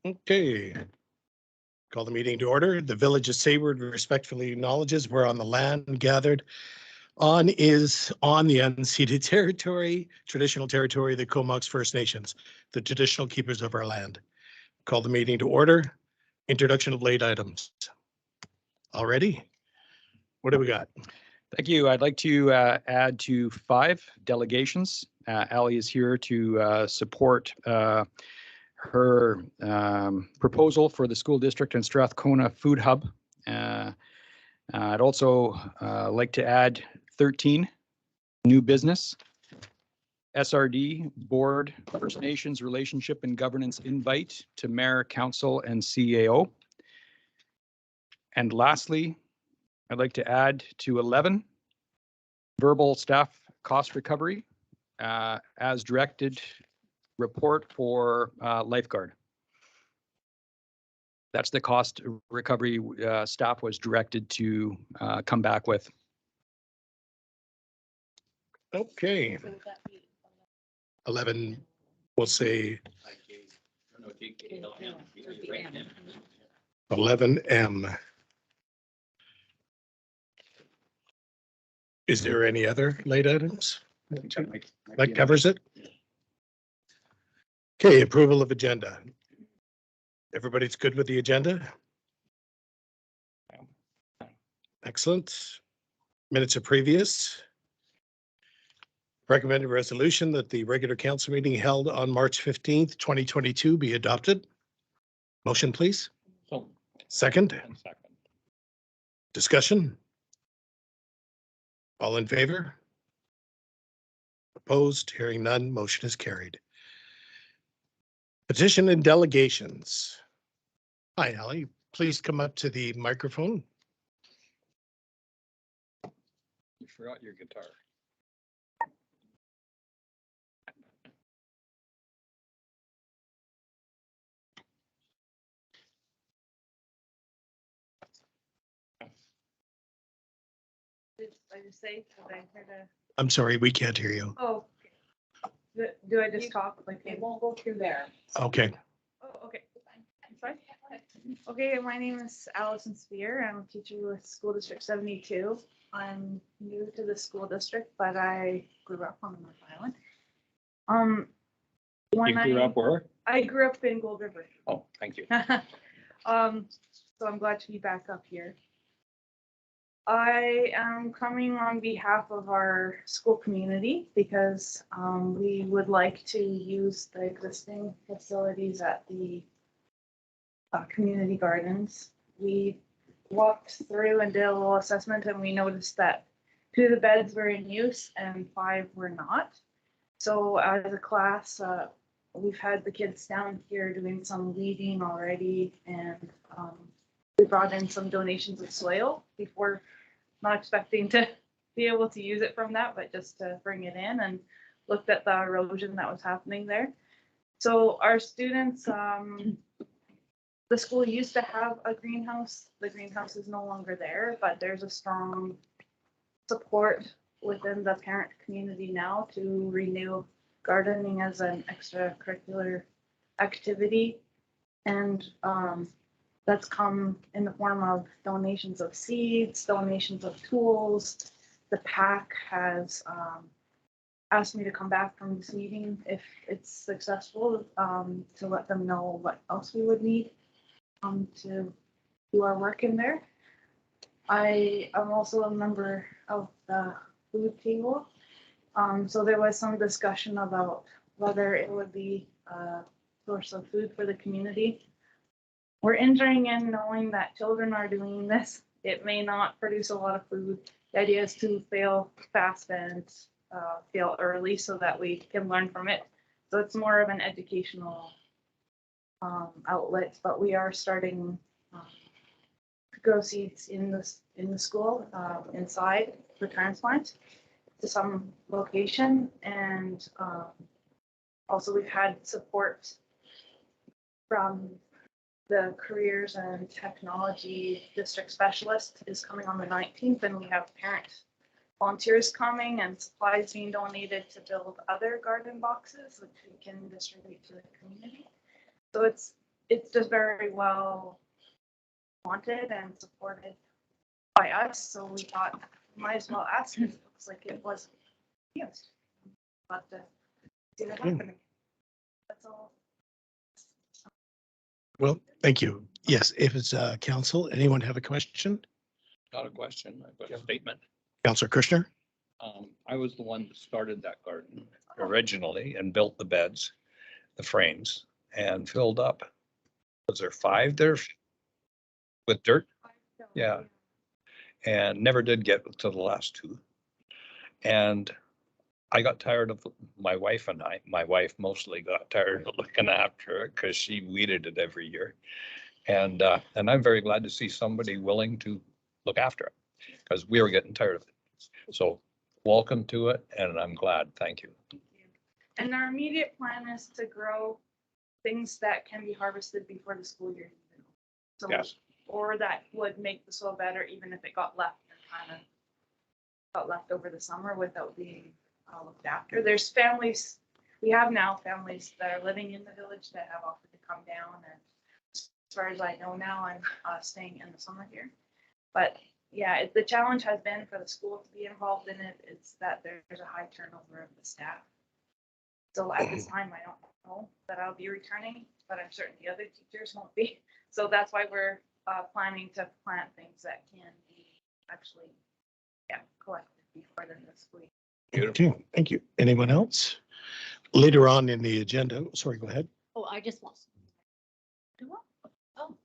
Okay. Call the meeting to order. The Village of Sayward respectfully acknowledges we're on the land gathered on is on the unceded territory, traditional territory of the Comox First Nations, the traditional keepers of our land. Call the meeting to order. Introduction of late items. Already? What do we got? Thank you. I'd like to add to 5 delegations. Ali is here to support her proposal for the school district and Strathcona Food Hub. I'd also like to add 13 new business. SRD Board First Nations Relationship and Governance invite to Mayor, Council, and CAO. And lastly, I'd like to add to 11 verbal staff cost recovery as directed report for lifeguard. That's the cost recovery staff was directed to come back with. Okay. 11, we'll say 11M. Is there any other late items? That covers it? Okay, approval of agenda. Everybody's good with the agenda? Excellent. Minutes of previous. Recommended resolution that the regular council meeting held on March 15th, 2022 be adopted. Motion, please. Second. Discussion. All in favor? Opposed? Hearing none, motion is carried. Petition and delegations. Hi, Ali. Please come up to the microphone. You forgot your guitar. Did I just say? Did I hear the? I'm sorry, we can't hear you. Oh. Do I just talk like It won't go through there. Okay. Oh, okay. I'm sorry. Okay, my name is Allison Spear. I'm a teacher with School District 72. I'm new to the school district, but I grew up on North Island. You grew up where? I grew up in Gold River. Oh, thank you. So I'm glad to be back up here. I am coming on behalf of our school community because we would like to use the existing facilities at the community gardens. We walked through and did a little assessment and we noticed that 2 of the beds were in use and 5 were not. So as a class, we've had the kids down here doing some weeding already, and we brought in some donations of soil before, not expecting to be able to use it from that, but just to bring it in, and looked at the erosion that was happening there. So our students, the school used to have a greenhouse. The greenhouse is no longer there, but there's a strong support within the parent community now to renew gardening as an extracurricular activity. And that's come in the form of donations of seeds, donations of tools. The PAC has asked me to come back from this meeting if it's successful, to let them know what else we would need to do our work in there. I am also a member of the food table. So there was some discussion about whether it would be a source of food for the community. We're entering in knowing that children are doing this. It may not produce a lot of food. The idea is to fail fast and fail early so that we can learn from it. So it's more of an educational outlet, but we are starting to grow seeds in the school inside for transplant to some location. And also we've had support from the careers and technology district specialist is coming on the 19th, and we have parent volunteers coming and supplies being donated to build other garden boxes which we can distribute to the community. So it's it's just very well wanted and supported by us, so we thought, might as well ask it. It looks like it was used. But see what happened. That's all. Well, thank you. Yes, if it's council, anyone have a question? Not a question, but a statement. Councillor Kirschner? I was the one that started that garden originally and built the beds, the frames, and filled up. Was there 5 there with dirt? Yeah. And never did get to the last 2. And I got tired of my wife mostly got tired of looking after it because she weeded it every year. And I'm very glad to see somebody willing to look after it because we were getting tired of it. So welcome to it, and I'm glad. Thank you. And our immediate plan is to grow things that can be harvested before the school year. So, Yes. or that would make the soil better, even if it got left and kind of got left over the summer without being looked after. There's families, we have now families that are living in the village that have offered to come down, and as far as I know now, I'm staying in the summer here. But yeah, the challenge has been for the school to be involved in it, is that there's a high turnover of the staff. So at this time, I don't know that I'll be returning, but I'm certain the other teachers won't be. So that's why we're planning to plant things that can be actually, collected before the school year. Okay, thank you. Anyone else? Later on in the agenda, sorry, go ahead. Oh, I just want. Oh.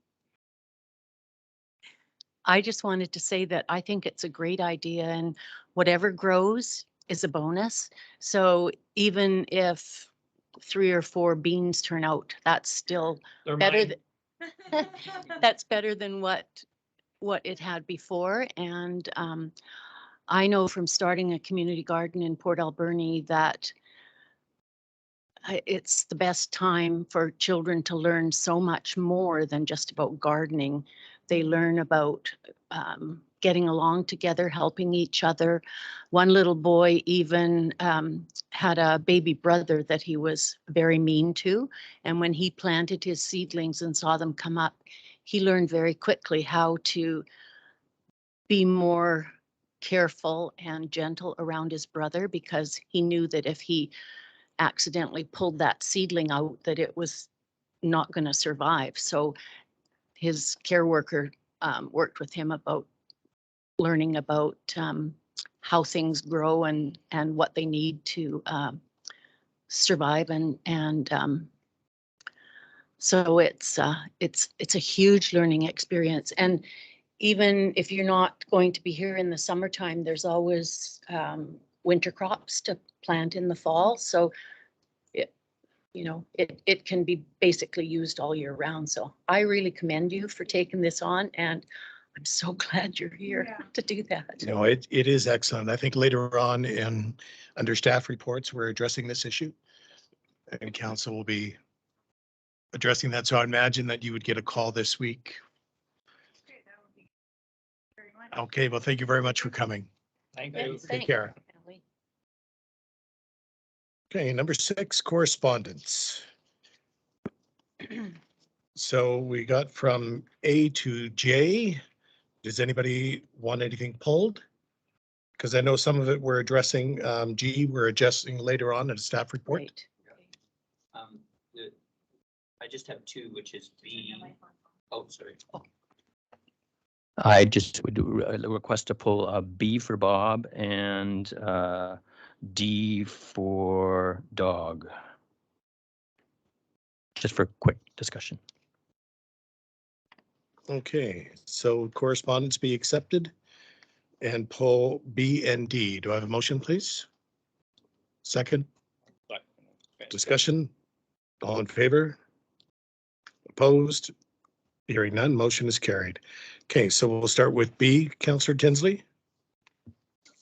I just wanted to say that I think it's a great idea, and whatever grows is a bonus. So even if 3 or 4 beans turn out, that's still better. That's better than what it had before. And I know from starting a community garden in Port Alberni that it's the best time for children to learn so much more than just about gardening. They learn about getting along together, helping each other. One little boy even had a baby brother that he was very mean to. And when he planted his seedlings and saw them come up, he learned very quickly how to be more careful and gentle around his brother, because he knew that if he accidentally pulled that seedling out, that it was not going to survive. So his care worker worked with him about learning about how things grow and what they need to survive. And so it's a huge learning experience. And even if you're not going to be here in the summertime, there's always winter crops to plant in the fall. So it can be basically used all year round. So I really commend you for taking this on, and I'm so glad you're here to do that. No, it is excellent. I think later on under staff reports, we're addressing this issue, and council will be addressing that. So I imagine that you would get a call this week. Okay, that would be very much. Okay, well, thank you very much for coming. Thank Yes, you. thank care. you, Ellie. Okay, number 6, correspondence. So we got from A to J. Does anybody want anything pulled? Because I know some of it we're addressing, G, we're adjusting later on in a staff report. Right. I just have 2, which is B. Oh, sorry. I just would request to pull B for Bob and D for dog. Just for quick discussion. Okay, so correspondence be accepted and pull B and D. Do I have a motion, please? Second, discussion, all in favor? Opposed? Hearing none, motion is carried. Okay, so we'll start with B, Councillor Tinsley.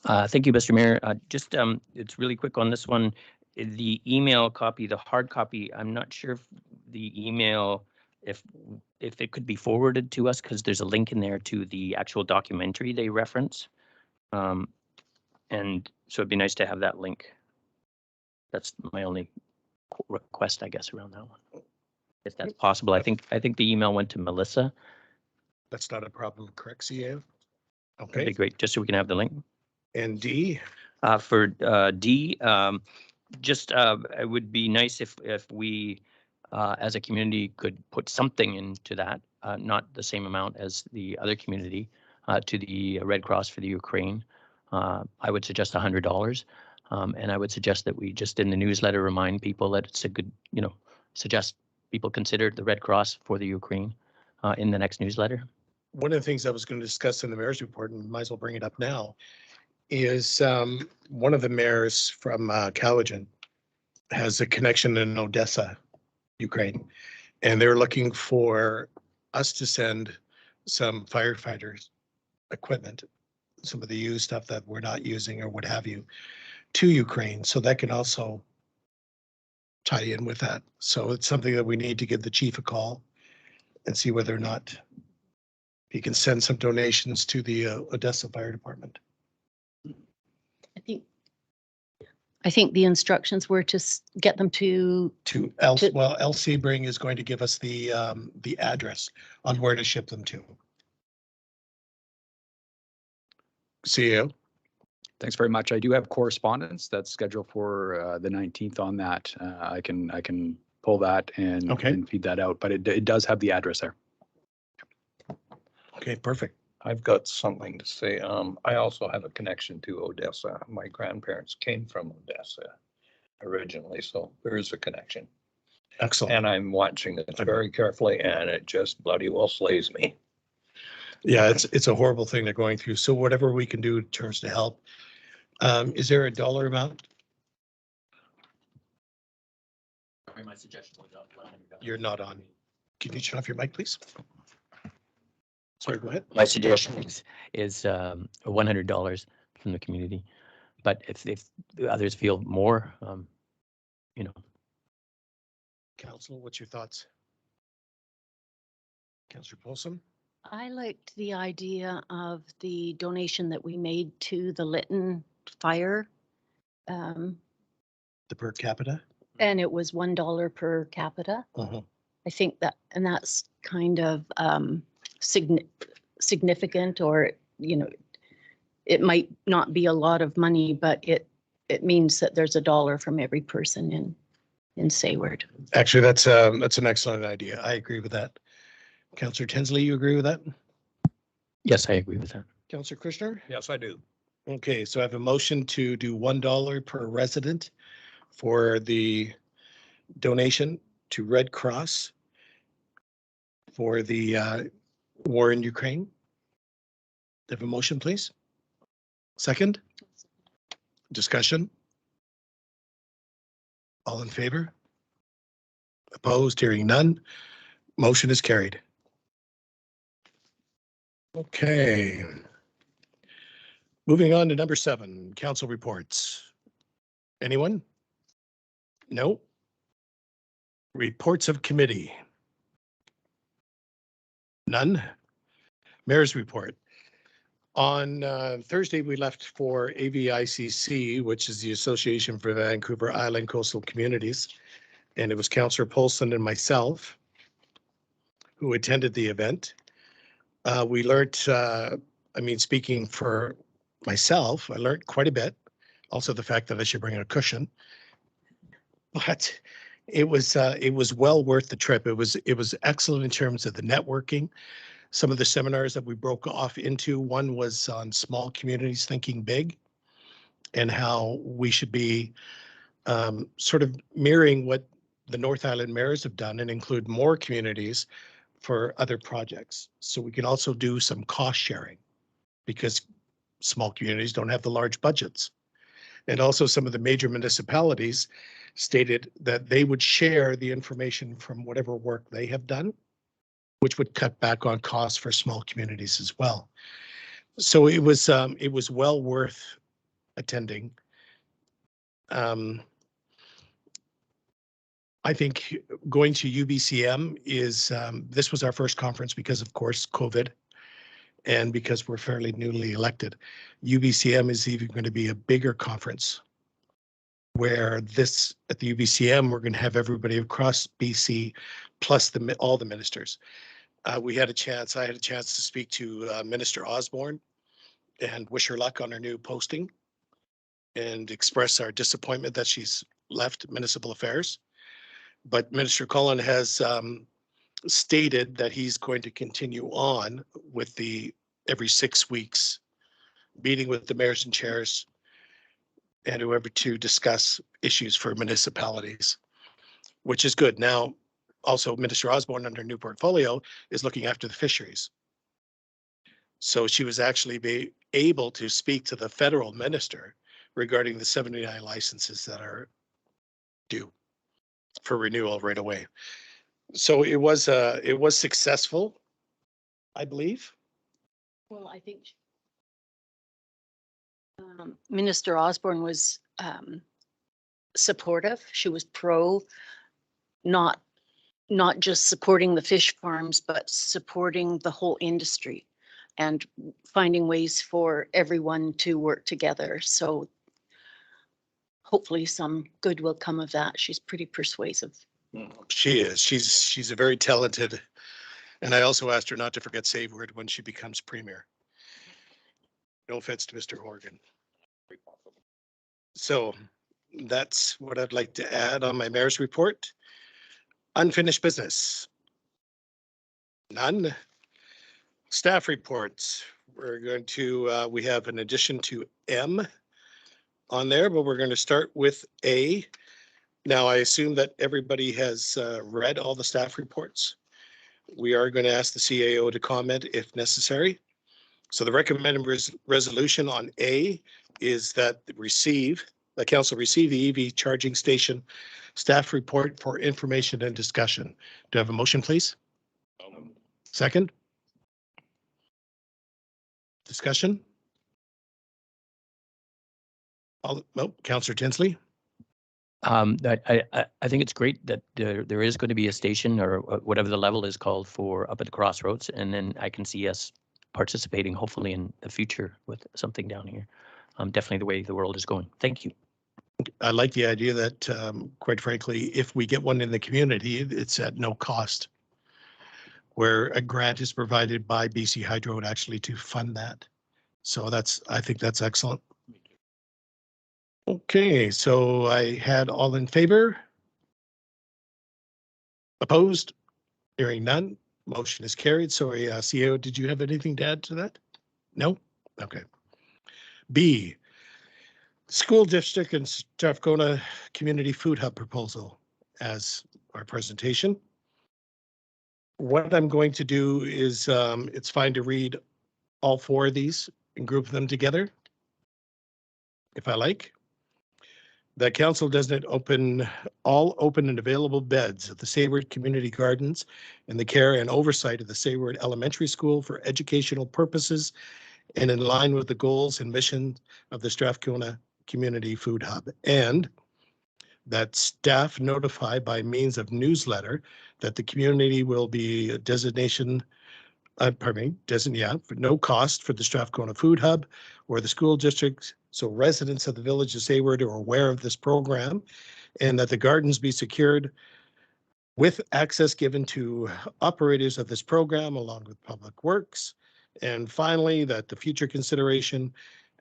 Thank you, Mr. Mayor. Just it's really quick on this one. The email copy, the hard copy, I'm not sure if the email, if it could be forwarded to us, because there's a link in there to the actual documentary they reference. And so it'd be nice to have that link. That's my only request, I guess, around that one. if that's possible. I think the email went to Melissa. That's not a problem, correct, CA? That'd be Okay, great, just so we can have the link. and D, For D, just it would be nice if we, as a community, could put something into that, not the same amount as the other community, to the Red Cross for the Ukraine. I would suggest $100. And I would suggest that we just in the newsletter remind people that it's a good, suggest people consider the Red Cross for the Ukraine in the next newsletter. one of the things I was going to discuss in the mayor's report, and might as well bring it up now, is one of the mayors from Cowichan has a connection in Odessa, Ukraine, and they're looking for us to send some firefighters equipment, some of the used stuff that we're not using or what have you, to Ukraine. So that can also tie in with that. So it's something that we need to give the chief a call and see whether or not he can send some donations to the Odessa Fire Department. I think the instructions were to get them to, Well, L Sebring is going to give us the address on where to ship them to. CEO, Thanks very much. I do have correspondence that's scheduled for the 19th on that. I can pull that and Okay. and feed that out, but it does have the address there. okay, perfect. I've got something to say. I also have a connection to Odessa. My grandparents came from Odessa originally, so there is a connection. Excellent. And I'm watching it very carefully, and it just bloody well slays me. Yeah, it's a horrible thing they're going through. So whatever we can do in terms to help. Is there a dollar amount? My suggestion was You're not on. Can you turn off your mic, please? Sorry, go ahead. My suggestion is $100 from the community, but if the others feel more, Council, what's your thoughts? Councillor Paulson? I liked the idea of the donation that we made to the Lytton Fire. The per capita? And it was $1 per capita. Uh-huh. I think that, and that's kind of significant, or, it might not be a lot of money, but it means that there's $1 from every person in Sayward. Actually, that's an excellent idea. I agree with that. Councillor Tinsley, you agree with that? yes, I agree with that. Councillor Krishner? Yes, I do. Okay, so I have a motion to do $1 per resident for the donation to Red Cross for the war in Ukraine. Have a motion, please? Second? Discussion? All in favor? Opposed? Hearing none. Motion is carried. Okay. Moving on to number 7, council reports. Anyone? No? Reports of committee. None? Mayor's report. On Thursday, we left for AVICC, which is the Association for Vancouver Island Coastal Communities. And it was Councillor Polson and myself who attended the event. We learned, speaking for myself, I learned quite a bit. Also the fact that I should bring a cushion. But it was well worth the trip. It was excellent in terms of the networking. Some of the seminars that we broke off into, one was on small communities thinking big and how we should be sort of mirroring what the North Island mayors have done and include more communities for other projects. So we can also do some cost sharing because small communities don't have the large budgets. And also some of the major municipalities stated that they would share the information from whatever work they have done, which would cut back on costs for small communities as well. So it was well worth attending. I think going to UBCM is, this was our first conference because of course, COVID, and because we're fairly newly elected. UBCM is even going to be a bigger conference where at the UBCM, we're going to have everybody across BC plus all the ministers. I had a chance to speak to Minister Osborne and wish her luck on her new posting and express our disappointment that she's left municipal affairs. But Minister Cullen has stated that he's going to continue on with the every 6 weeks meeting with the mayors and chairs and whoever to discuss issues for municipalities, which is good. Now, also Minister Osborne under new portfolio is looking after the fisheries. So she was actually be able to speak to the federal minister regarding the 79 licenses that are due for renewal right away. So it was successful, I believe. Well, I think Minister Osborne was supportive. She was pro, not just supporting the fish farms, but supporting the whole industry and finding ways for everyone to work together. So hopefully some good will come of that. She's pretty persuasive. She is. She's a very talented, and I also asked her not to forget Save Word when she becomes premier. No offense to Mr. Horgan. So that's what I'd like to add on my mayor's report. Unfinished business. None. Staff reports. We're going to, we have an addition to M on there, but we're going to start with A. Now, I assume that everybody has read all the staff reports. We are going to ask the CAO to comment if necessary. So the recommended resolution on A is that the council receive the EV charging station staff report for information and discussion. Do I have a motion, please? Second? Discussion? Councillor Tinsley? I think it's great that there is going to be a station or whatever the level is called for up at the crossroads. And then I can see us participating hopefully in the future with something down here. Definitely the way the world is going. Thank you. I like the idea that, quite frankly, if we get one in the community, it's at no cost, where a grant is provided by BC Hydro actually to fund that. So I think that's excellent. Okay, so I had all in favor? Opposed? Hearing none. Motion is carried. Sorry, CEO, did you have anything to add to that? No? Okay. B, School District and Strathcona Community Food Hub proposal as our presentation. What I'm going to do is, it's fine to read all 4 of these and group them together, if I like. The council doesn't open all open and available beds at the Sayward Community Gardens in the care and oversight of the Sayward Elementary School for educational purposes and in line with the goals and mission of the Strathcona Community Food Hub, and that staff notify by means of newsletter that the community will be a designation, for no cost for the Strathcona Food Hub or the school district. So residents of the village of Sayward are aware of this program, and that the gardens be secured with access given to operators of this program along with Public Works. And finally, that the future consideration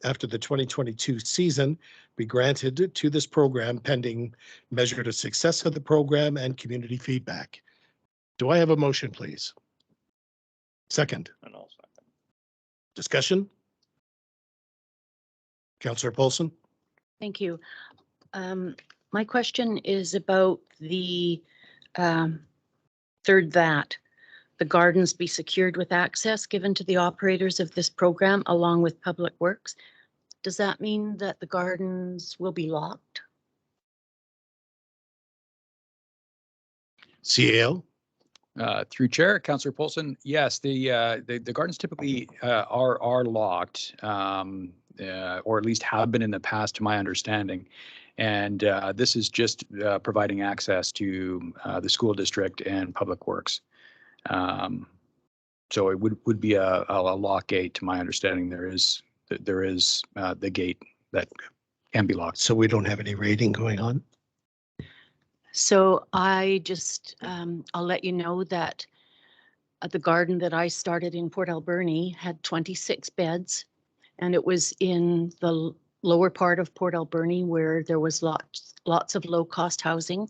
after the 2022 season be granted to this program pending measured of success of the program and community feedback. Do I have a motion, please? Second. And I'll second. Discussion? Councillor Paulson? Thank you. My question is about the third that the gardens be secured with access given to the operators of this program along with Public Works. Does that mean that the gardens will be locked? CAO? Through Chair, Councillor Paulson, yes, the gardens typically are locked, or at least have been in the past, to my understanding. And this is just providing access to the school district and Public Works. So it would be a lock gate, to my understanding. There is the gate that can be locked. So we don't have any raiding going on? So I just, I'll let you know that the garden that I started in Port Alberni had 26 beds, and it was in the lower part of Port Alberni where there was lots of low-cost housing.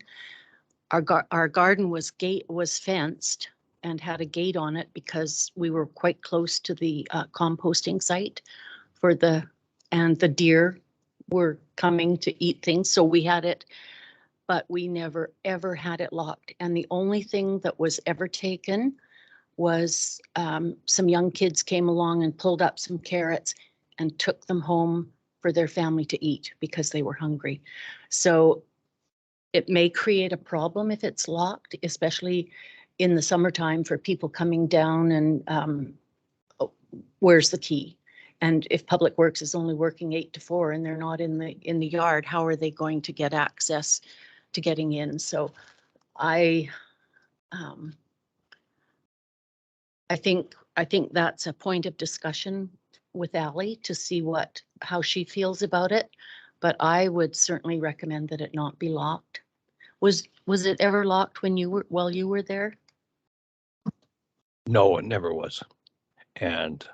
Our garden was fenced and had a gate on it because we were quite close to the composting site and the deer were coming to eat things, so we had it, but we never ever had it locked. And the only thing that was ever taken was some young kids came along and pulled up some carrots and took them home for their family to eat because they were hungry. So it may create a problem if it's locked, especially in the summertime for people coming down and where's the key? And if Public Works is only working 8 to 4 and they're not in the yard, how are they going to get access to getting in? So I think that's a point of discussion with Ally to see how she feels about it. But I would certainly recommend that it not be locked. Was it ever locked while you were there? No, it never was. And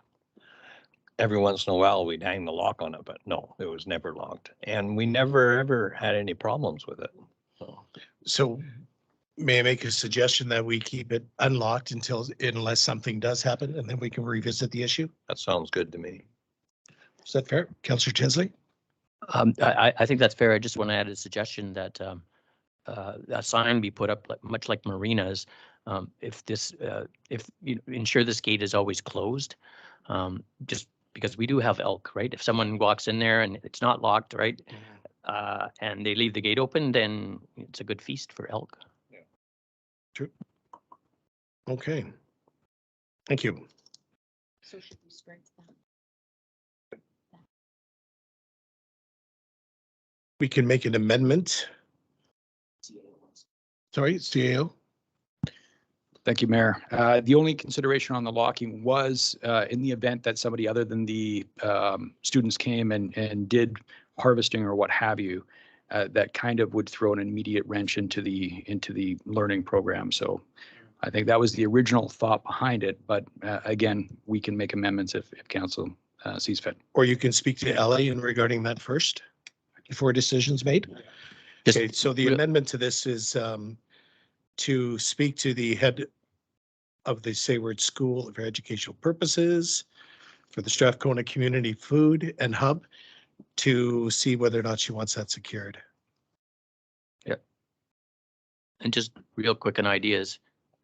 every once in a while we'd hang the lock on it, but no, it was never locked. And we never ever had any problems with it. So may I make a suggestion that we keep it unlocked unless something does happen, and then we can revisit the issue? That sounds good to me. Is that fair? Councillor Tinsley? I think that's fair. I just want to add a suggestion that a sign be put up, much like marinas. If you ensure this gate is always closed, just because we do have elk, right? If someone walks in there and it's not locked, right, and they leave the gate open, then it's a good feast for elk. True. Okay. Thank you. So should we strike that? We can make an amendment. Sorry, CAO? Thank you, Mayor. The only consideration on the locking was in the event that somebody other than the students came and did harvesting or what have you, that kind of would throw an immediate wrench into the learning program. So I think that was the original thought behind it. But again, we can make amendments if council sees fit. Or you can speak to LA in regarding that first before a decision's made. Just Okay, so the amendment to this is to speak to the head of the Sayward School for Educational Purposes for the Strathcona Community Food and Hub to see whether or not she wants that secured. And just real quick, an idea is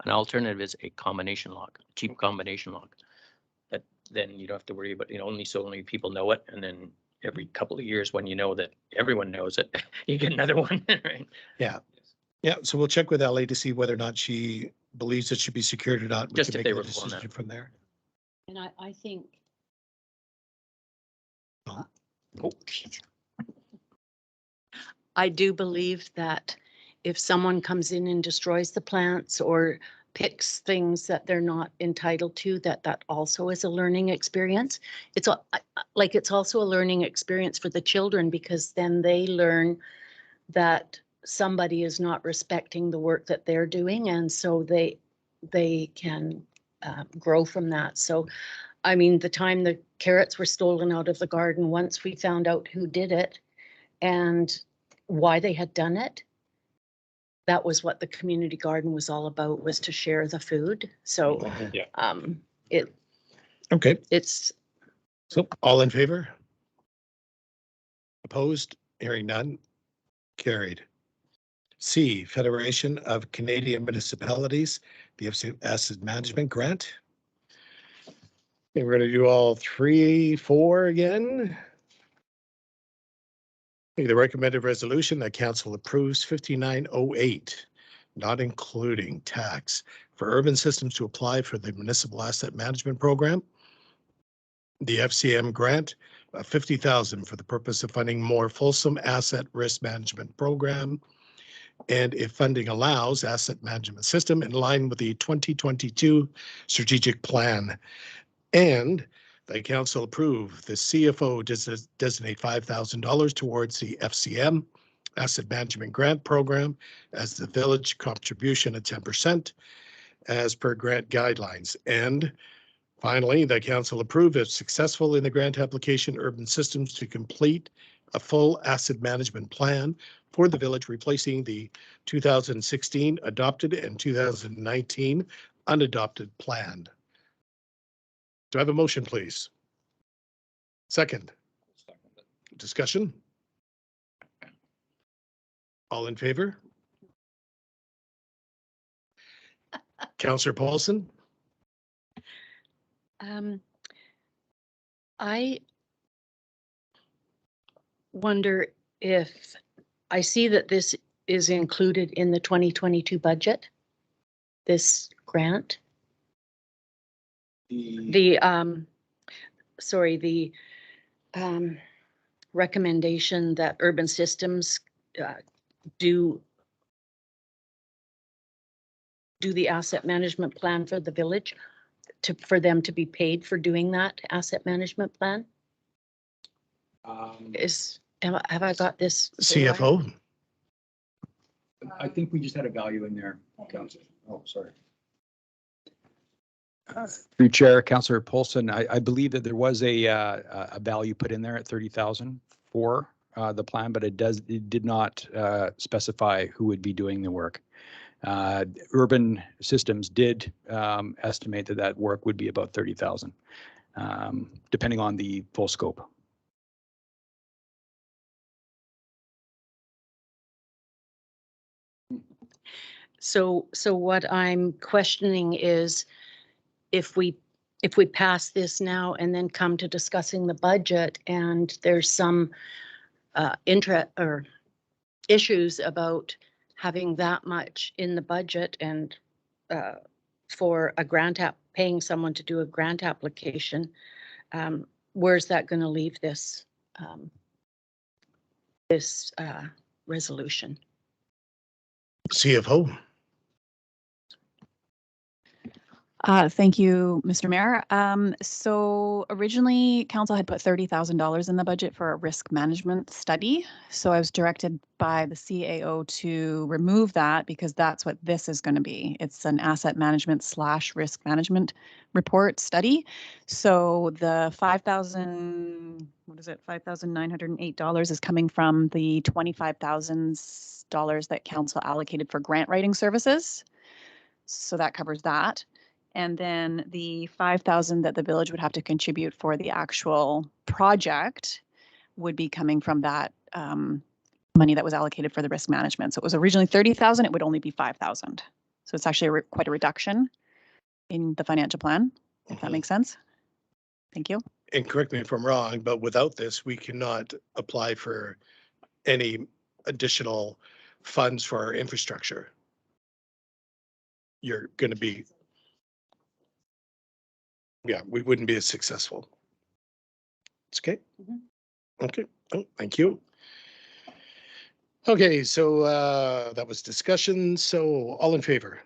an alternative is a combination lock, cheap combination lock. That then you don't have to worry about, only so many people know it, and then every couple of years when you know that everyone knows it, you get another one, right? Yeah. Yeah, so we'll check with LA to see whether or not she believes it should be secured or not. We Just can if make they a were pulling decision that. from there. And I think. Oh. Oh, geez. I do believe that if someone comes in and destroys the plants or picks things that they're not entitled to, that also is a learning experience. It's also a learning experience for the children, because then they learn that somebody is not respecting the work that they're doing, and so they can grow from that. So, I mean, the time the carrots were stolen out of the garden, once we found out who did it and why they had done it, that was what the community garden was all about, was to share the food. So Yeah. Okay, it's so all in favor? Opposed? Hearing none. Carried. C, Federation of Canadian Municipalities, the FC Asset Management Grant. Okay, we're going to do all 3, 4 again. Okay, the recommended resolution that council approves 5908, not including tax, for urban systems to apply for the Municipal Asset Management Program. The FCM grant, 50,000 for the purpose of funding more fulsome asset risk management program. And if funding allows, asset management system in line with the 2022 strategic plan. And the council approve the CFO designate $5,000 towards the FCM Asset Management Grant Program as the village contribution at 10% as per grant guidelines. And finally, the council approve if successful in the grant application, Urban Systems to complete a full asset management plan for the village, replacing the 2016 adopted and 2019 unadopted plan. Do I have a motion, please? Second, discussion? All in favor? Councillor Paulson? I wonder if, I see that this is included in the 2022 budget, this grant. The recommendation that Urban Systems do the asset management plan for the village, for them to be paid for doing that asset management plan? Have I got this? CFO? I think we just had a value in there, Councillor. Oh, sorry. Through Chair, Councillor Paulson, I believe that there was a value put in there at 30,000 for the plan, but it did not specify who would be doing the work. Urban Systems did estimate that work would be about 30,000, depending on the full scope. So what I'm questioning is if we pass this now and then come to discussing the budget and there's some interest or issues about having that much in the budget and for a grant paying someone to do a grant application, where's that going to leave this resolution? CFO? Thank you, Mr. Mayor. So originally council had put $30,000 in the budget for a risk management study. So I was directed by the CAO to remove that because that's what this is going to be. It's an asset management / risk management report study. So the $5,908 is coming from the $25,000 that council allocated for grant writing services. So that covers that. And then the 5,000 that the village would have to contribute for the actual project would be coming from that money that was allocated for the risk management. So it was originally 30,000, it would only be 5,000. So it's actually quite a reduction in the financial plan, if that makes sense. Thank you. And correct me if I'm wrong, but without this, we cannot apply for any additional funds for our infrastructure. You're going to be, yeah, we wouldn't be as successful. It's okay. Okay. Oh, thank you. Okay, so that was discussion. So all in favor?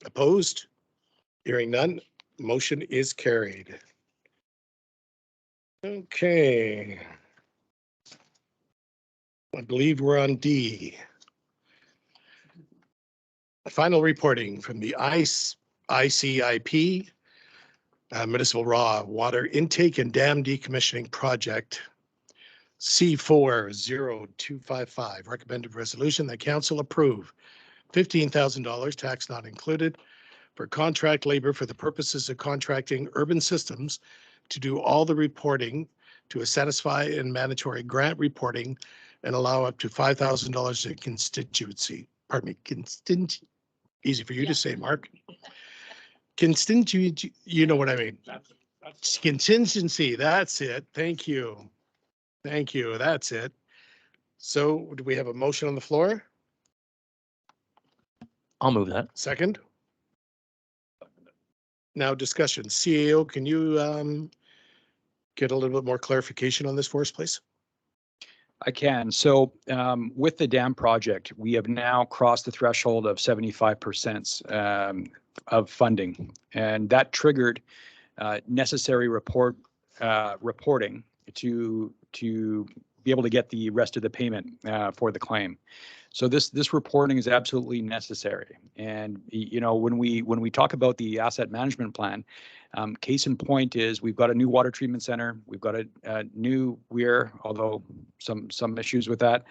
Opposed? Hearing none, motion is carried. Okay. I believe we're on D. Final reporting from the ICIP, Municipal Raw Water Intake and Dam Decommissioning Project, C40255. Recommended resolution that council approve $15,000, tax not included, for contract labor for the purposes of contracting Urban Systems to do all the reporting to satisfy and mandatory grant reporting and allow up to $5,000 in constituency. Pardon me, easy for you to say, Mark. Contingency, you know what I mean. Contingency, that's it. Thank you. Thank you, that's it. So do we have a motion on the floor? I'll move that. Second? Now discussion. CAO, can you get a little bit more clarification on this for us, please? I can. So with the dam project, we have now crossed the threshold of 75% of funding, and that triggered necessary reporting to be able to get the rest of the payment for the claim. So this reporting is absolutely necessary. And when we talk about the asset management plan, case in point is we've got a new water treatment center, we've got a new weir, although some issues with that,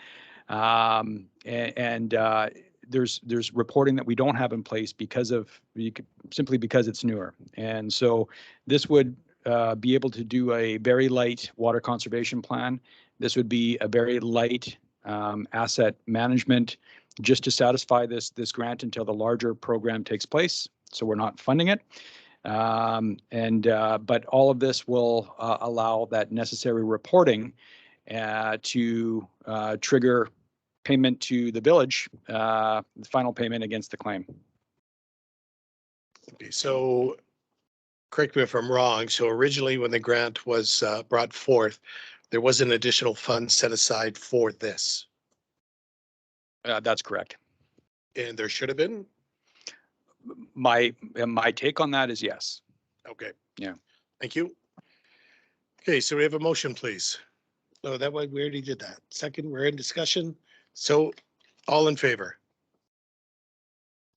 there's reporting that we don't have in place simply because it's newer. And so this would be able to do a very light water conservation plan. This would be a very light asset management just to satisfy this grant until the larger program takes place. So we're not funding it. But all of this will allow that necessary reporting to trigger payment to the village, the final payment against the claim. Okay, so correct me if I'm wrong. So originally when the grant was brought forth, there was an additional fund set aside for this. That's correct. And there should have been? My take on that is yes. Okay. Yeah. Thank you. Okay, so we have a motion, please. No, that way we already did that. Second, we're in discussion. So all in favor?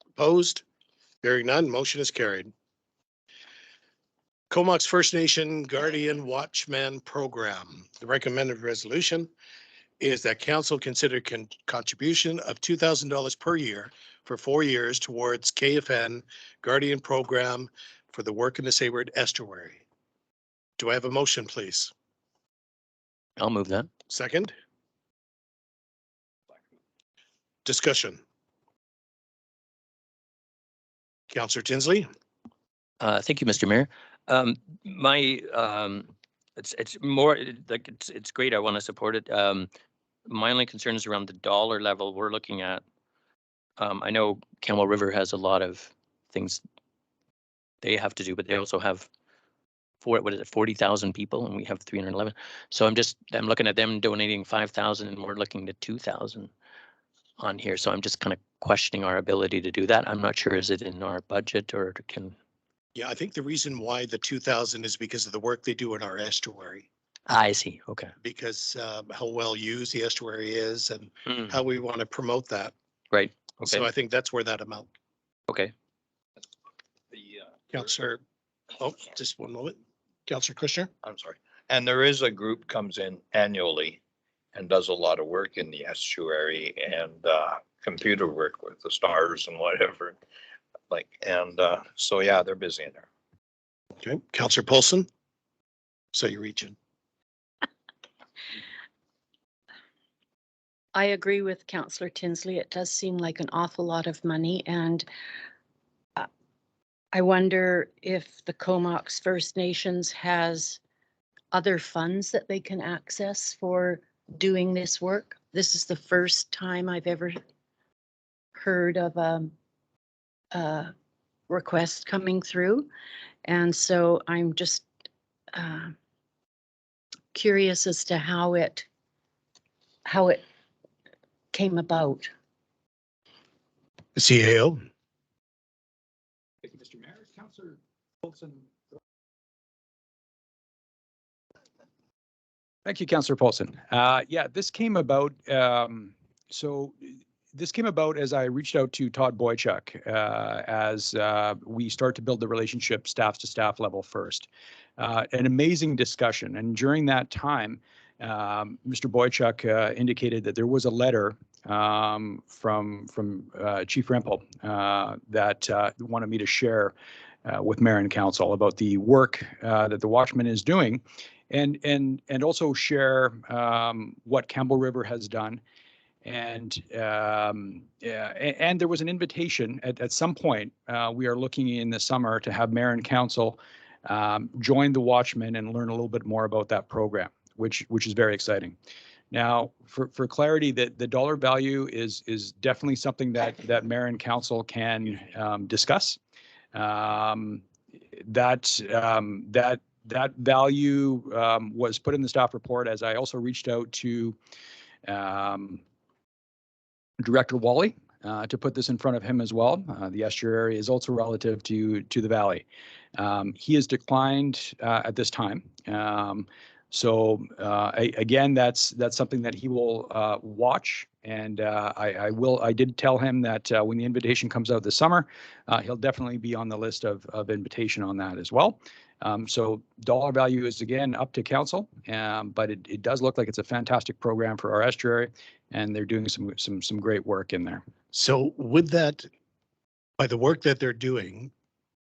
Opposed? Hearing none, motion is carried. Comox First Nation Guardian Watchman Program. The recommended resolution is that council consider contribution of $2,000 per year for 4 years towards KFN Guardian Program for the work in the Saybird Estuary. Do I have a motion, please? I'll move that. Second? Discussion. Councillor Tinsley? Thank you, Mr. Mayor. It's more like it's great. I want to support it. My only concern is around the dollar level we're looking at. I know Campbell River has a lot of things they have to do, but they also have 40,000 people, and we have 311. So I'm looking at them donating 5,000, and we're looking at 2,000 on here. So I'm just kind of questioning our ability to do that. I'm not sure, is it in our budget or can? Yeah, I think the reason why the 2,000 is because of the work they do in our estuary. I see. Okay. Because how well used the estuary is and Mm, how we want to promote that. right. Okay. So I think that's where that amount. Okay. Councillor, oh, just one moment. Councillor Kushner? I'm sorry. And there is a group comes in annually and does a lot of work in the estuary and computer work with the stars and whatever. So yeah, they're busy in there. Okay, Councillor Paulson? So you're reaching. I agree with Councillor Tinsley. It does seem like an awful lot of money, and I wonder if the Comox First Nations has other funds that they can access for doing this work. This is the first time I've ever heard of a request coming through, and so I'm just curious as to how it came about. CAO? Thank you, Mr. Mayor. Councillor Paulson. Thank you, Councillor Paulson. Yeah, this came about. This came about as I reached out to Todd Boychuk as we start to build the relationship staff to staff level first. An amazing discussion, and during that time, Mr. Boychuk indicated that there was a letter from Chief Rempel that wanted me to share with Mayor and Council about the work that the Watchman is doing, and also share what Campbell River has done. And there was an invitation at some point. We are looking in the summer to have Mayor and Council join the Watchman and learn a little bit more about that program, which is very exciting. Now, for clarity, that the dollar value is definitely something that Mayor and Council can discuss. That value was put in the staff report, as I also reached out to Director Wally to put this in front of him as well. The estuary is also relative to the valley. He has declined at this time. So again, that's something that he will watch. And I did tell him that when the invitation comes out this summer, he'll definitely be on the list of invitation on that as well. So dollar value is again up to council, but it does look like it's a fantastic program for our estuary, and they're doing some great work in there. So would that, by the work that they're doing,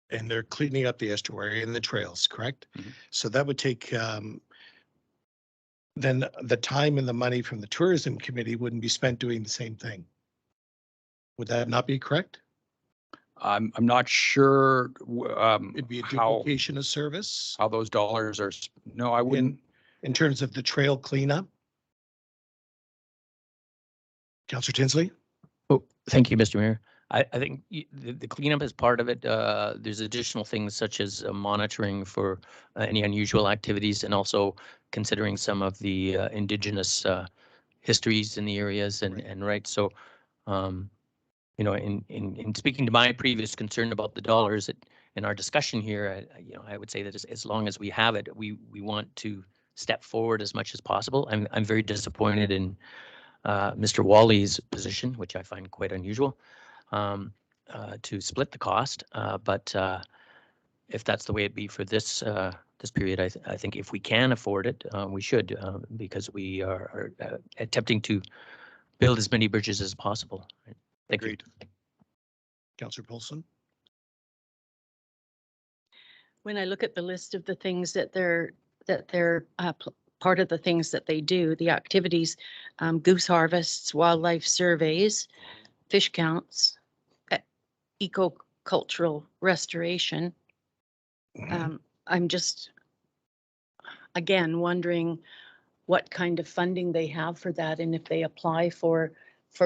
and they're cleaning up the estuary and the trails, correct? Mhm. So that would take, then the time and the money from the tourism committee wouldn't be spent doing the same thing. Would that not be correct? I'm not sure It'd be a how duplication of service those dollars are. No, I wouldn't. in terms of the trail cleanup. Councillor Tinsley? Oh, thank you, Mr. Mayor. I think the cleanup is part of it. There's additional things such as monitoring for any unusual activities, and also considering some of the indigenous histories in the areas and right. So, you know, in speaking to my previous concern about the dollars in our discussion here, I would say that as long as we have it, we want to step forward as much as possible. I'm very disappointed in Mr. Wally's position, which I find quite unusual, to split the cost. But if that's the way it be for this this period, I think if we can afford it, we should, because we are attempting to build as many bridges as possible. Thank you. Agreed. Councillor Paulson? When I look at the list of the things that they're part of the things that they do, the activities, goose harvests, wildlife surveys, fish counts, eco-cultural restoration. I'm just, again, wondering what kind of funding they have for that, and if they apply for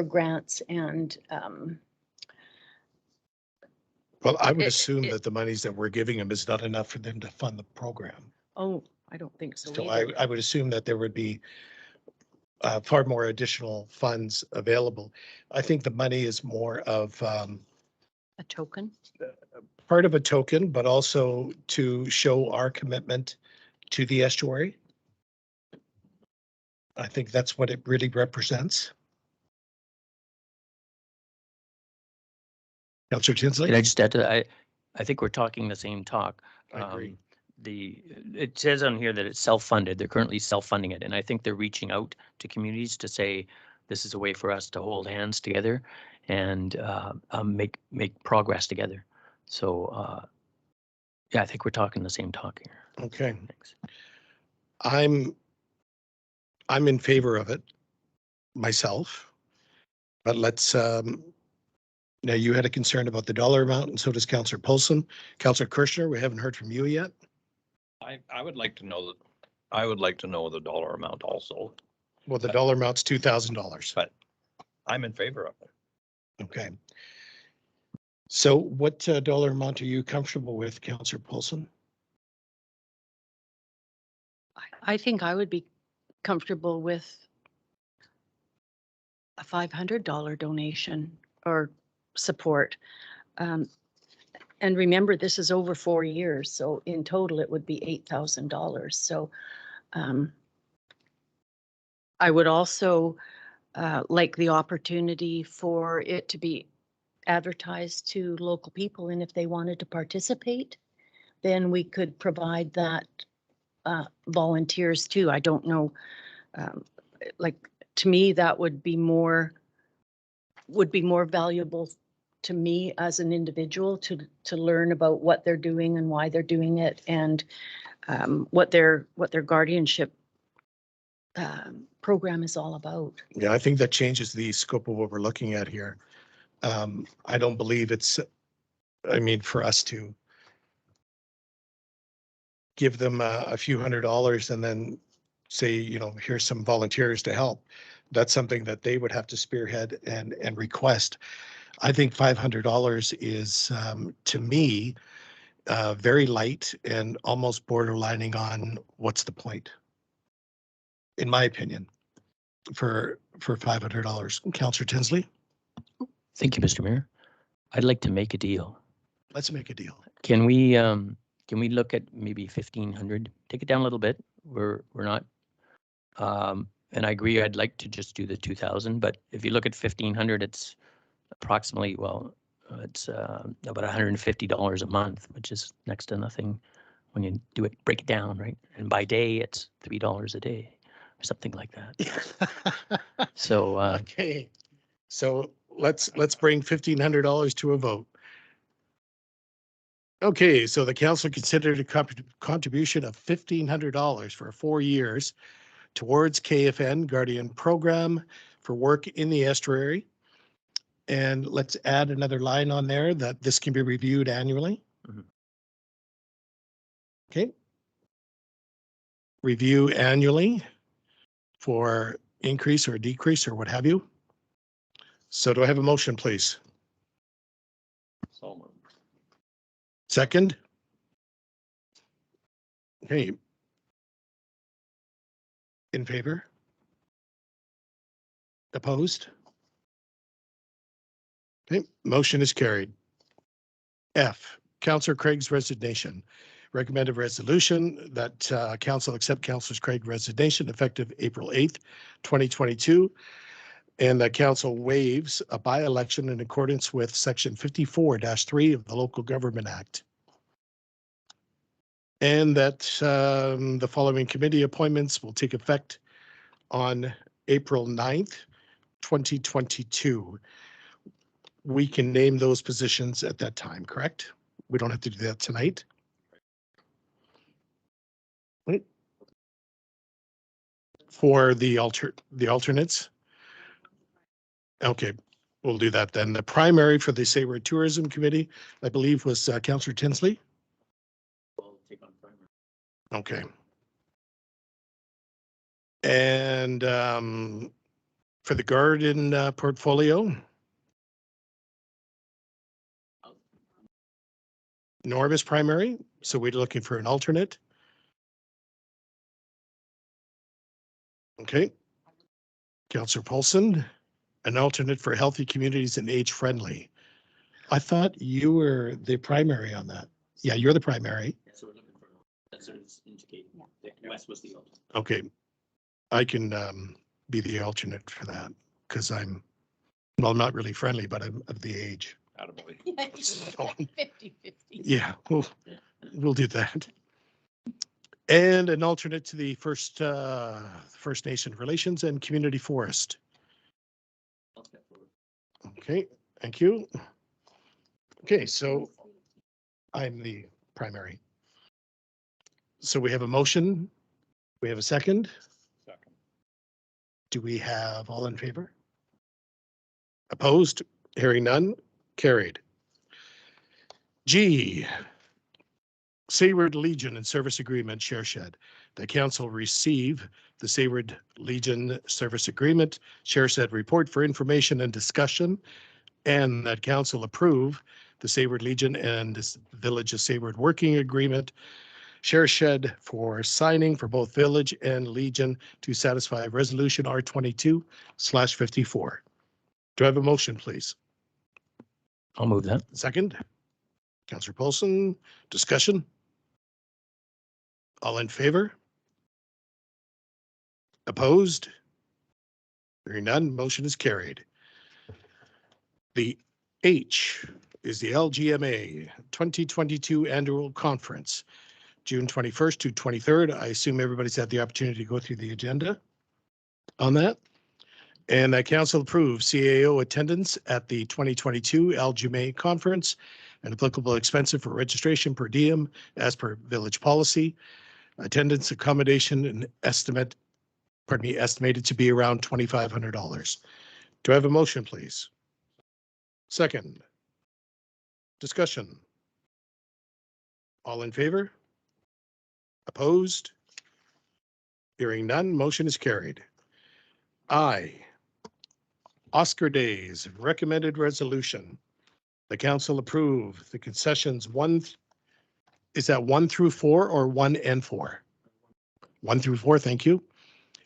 grants and Well, I would It- assume that the monies that we're giving them is not enough for them to fund the program. oh, I don't think so So either. I would assume that there would be far more additional funds available. I think the money is more of A token? part of a token, but also to show our commitment to the estuary. I think that's what it really represents. Councillor Can I Tinsley? just add to that? I think we're talking the same talk. I agree. It says on here that it's self-funded. They're currently self-funding it, and I think they're reaching out to communities to say this is a way for us to hold hands together and make progress together. So yeah, I think we're talking the same talk here. Okay, Thanks. I'm in favor of it myself. But let's now you had a concern about the dollar amount, and so does Councillor Paulson. Councillor Kirschner, we haven't heard from you yet. I would like to know that, I would like to know the dollar amount also. Well, the dollar amount's $2,000. But I'm in favor of it. Okay. So what dollar amount are you comfortable with, Councillor Paulson? I think I would be comfortable with a $500 donation or support. And remember, this is over 4 years, so in total it would be $8,000. So I would also like the opportunity for it to be advertised to local people, and if they wanted to participate, then we could provide that volunteers too. I don't know, like, to me, that would be more valuable to me as an individual to learn about what they're doing and why they're doing it, and what their guardianship program is all about. Yeah, I think that changes the scope of what we're looking at here. I don't believe it's, I mean, for us to give them a few $100s and then say, you know, here's some volunteers to help. That's something that they would have to spearhead and request. I think $500 is, to me, very light and almost borderlining on what's the point, in my opinion, for $500. Councillor Tinsley, Thank you, Mr. Mayor. I'd like to make a deal. let's make a deal. Can we look at maybe 1,500? Take it down a little bit. we're not. And I agree, I'd like to just do the 2,000, but if you look at 1,500, it's approximately, well, it's about $150 a month, which is next to nothing when you do it, break it down, right? And by day, it's $3 a day, or something like that. So, Okay, so let's bring $1,500 to a vote. Okay, so the council considered a contribution of $1,500 for 4 years towards KFN Guardian Program for work in the estuary. And let's add another line on there that this can be reviewed annually. Mhm. Okay. Review annually for increase or decrease or what have you. So do I have a motion, please? So moved. Second? Okay. In favor? Opposed? Okay, motion is carried. F, Councillor Craig's resignation. Recommended resolution that council accept Councillor Craig's resignation effective April 8th, 2022. And that council waives a by-election in accordance with section 54-3 of the Local Government Act. And that the following committee appointments will take effect on April 9th, 2022. We can name those positions at that time, correct? We don't have to do that tonight. Right. For the alternates. Okay, we'll do that then. The primary for the Sayward Tourism Committee, I believe, was Councillor Tinsley. Okay. And for the garden portfolio, Norm is primary, so we're looking for an alternate. Okay. Councillor Paulson, an alternate for healthy communities and age friendly. I thought you were the primary on that. Yeah, you're the primary. So we're looking for, that's what it's indicating. Wes was the alternate. Okay. I can be the alternate for that because I'm not really friendly, but I'm of the age. Attaboy. So, 50-50. yeah, we'll do that. And an alternate to the First Nation Relations and Community Forest. Okay, thank you. Okay, so I'm the primary. So we have a motion. We have a second. Second. Do we have all in favor? Opposed? Hearing none. Carried. G, Sayward Legion and Service Agreement Share Shed. The council receive the Sayward Legion Service Agreement Share Shed report for information and discussion, and that council approve the Sayward Legion and this Village of Sayward Working Agreement Share Shed for signing for both Village and Legion to satisfy Resolution R22/54. Do I have a motion, please? I'll move that. Second? Councillor Paulson, discussion? All in favor? Opposed? Hearing none, motion is carried. The H is the LGMA 2022 Annual Conference, June 21st to 23rd. I assume everybody's had the opportunity to go through the agenda on that. And that council approves CAO attendance at the 2022 LGMA Conference and applicable expenses for registration per diem as per village policy. Attendance, accommodation, and estimated to be around $2,500. Do I have a motion, please? Second. Discussion. All in favor? Opposed? Hearing none, motion is carried. I, Oscar Days, recommended resolution. The council approve the concessions is that 1 through 4 or 1 and 4? 1 through 4, thank you.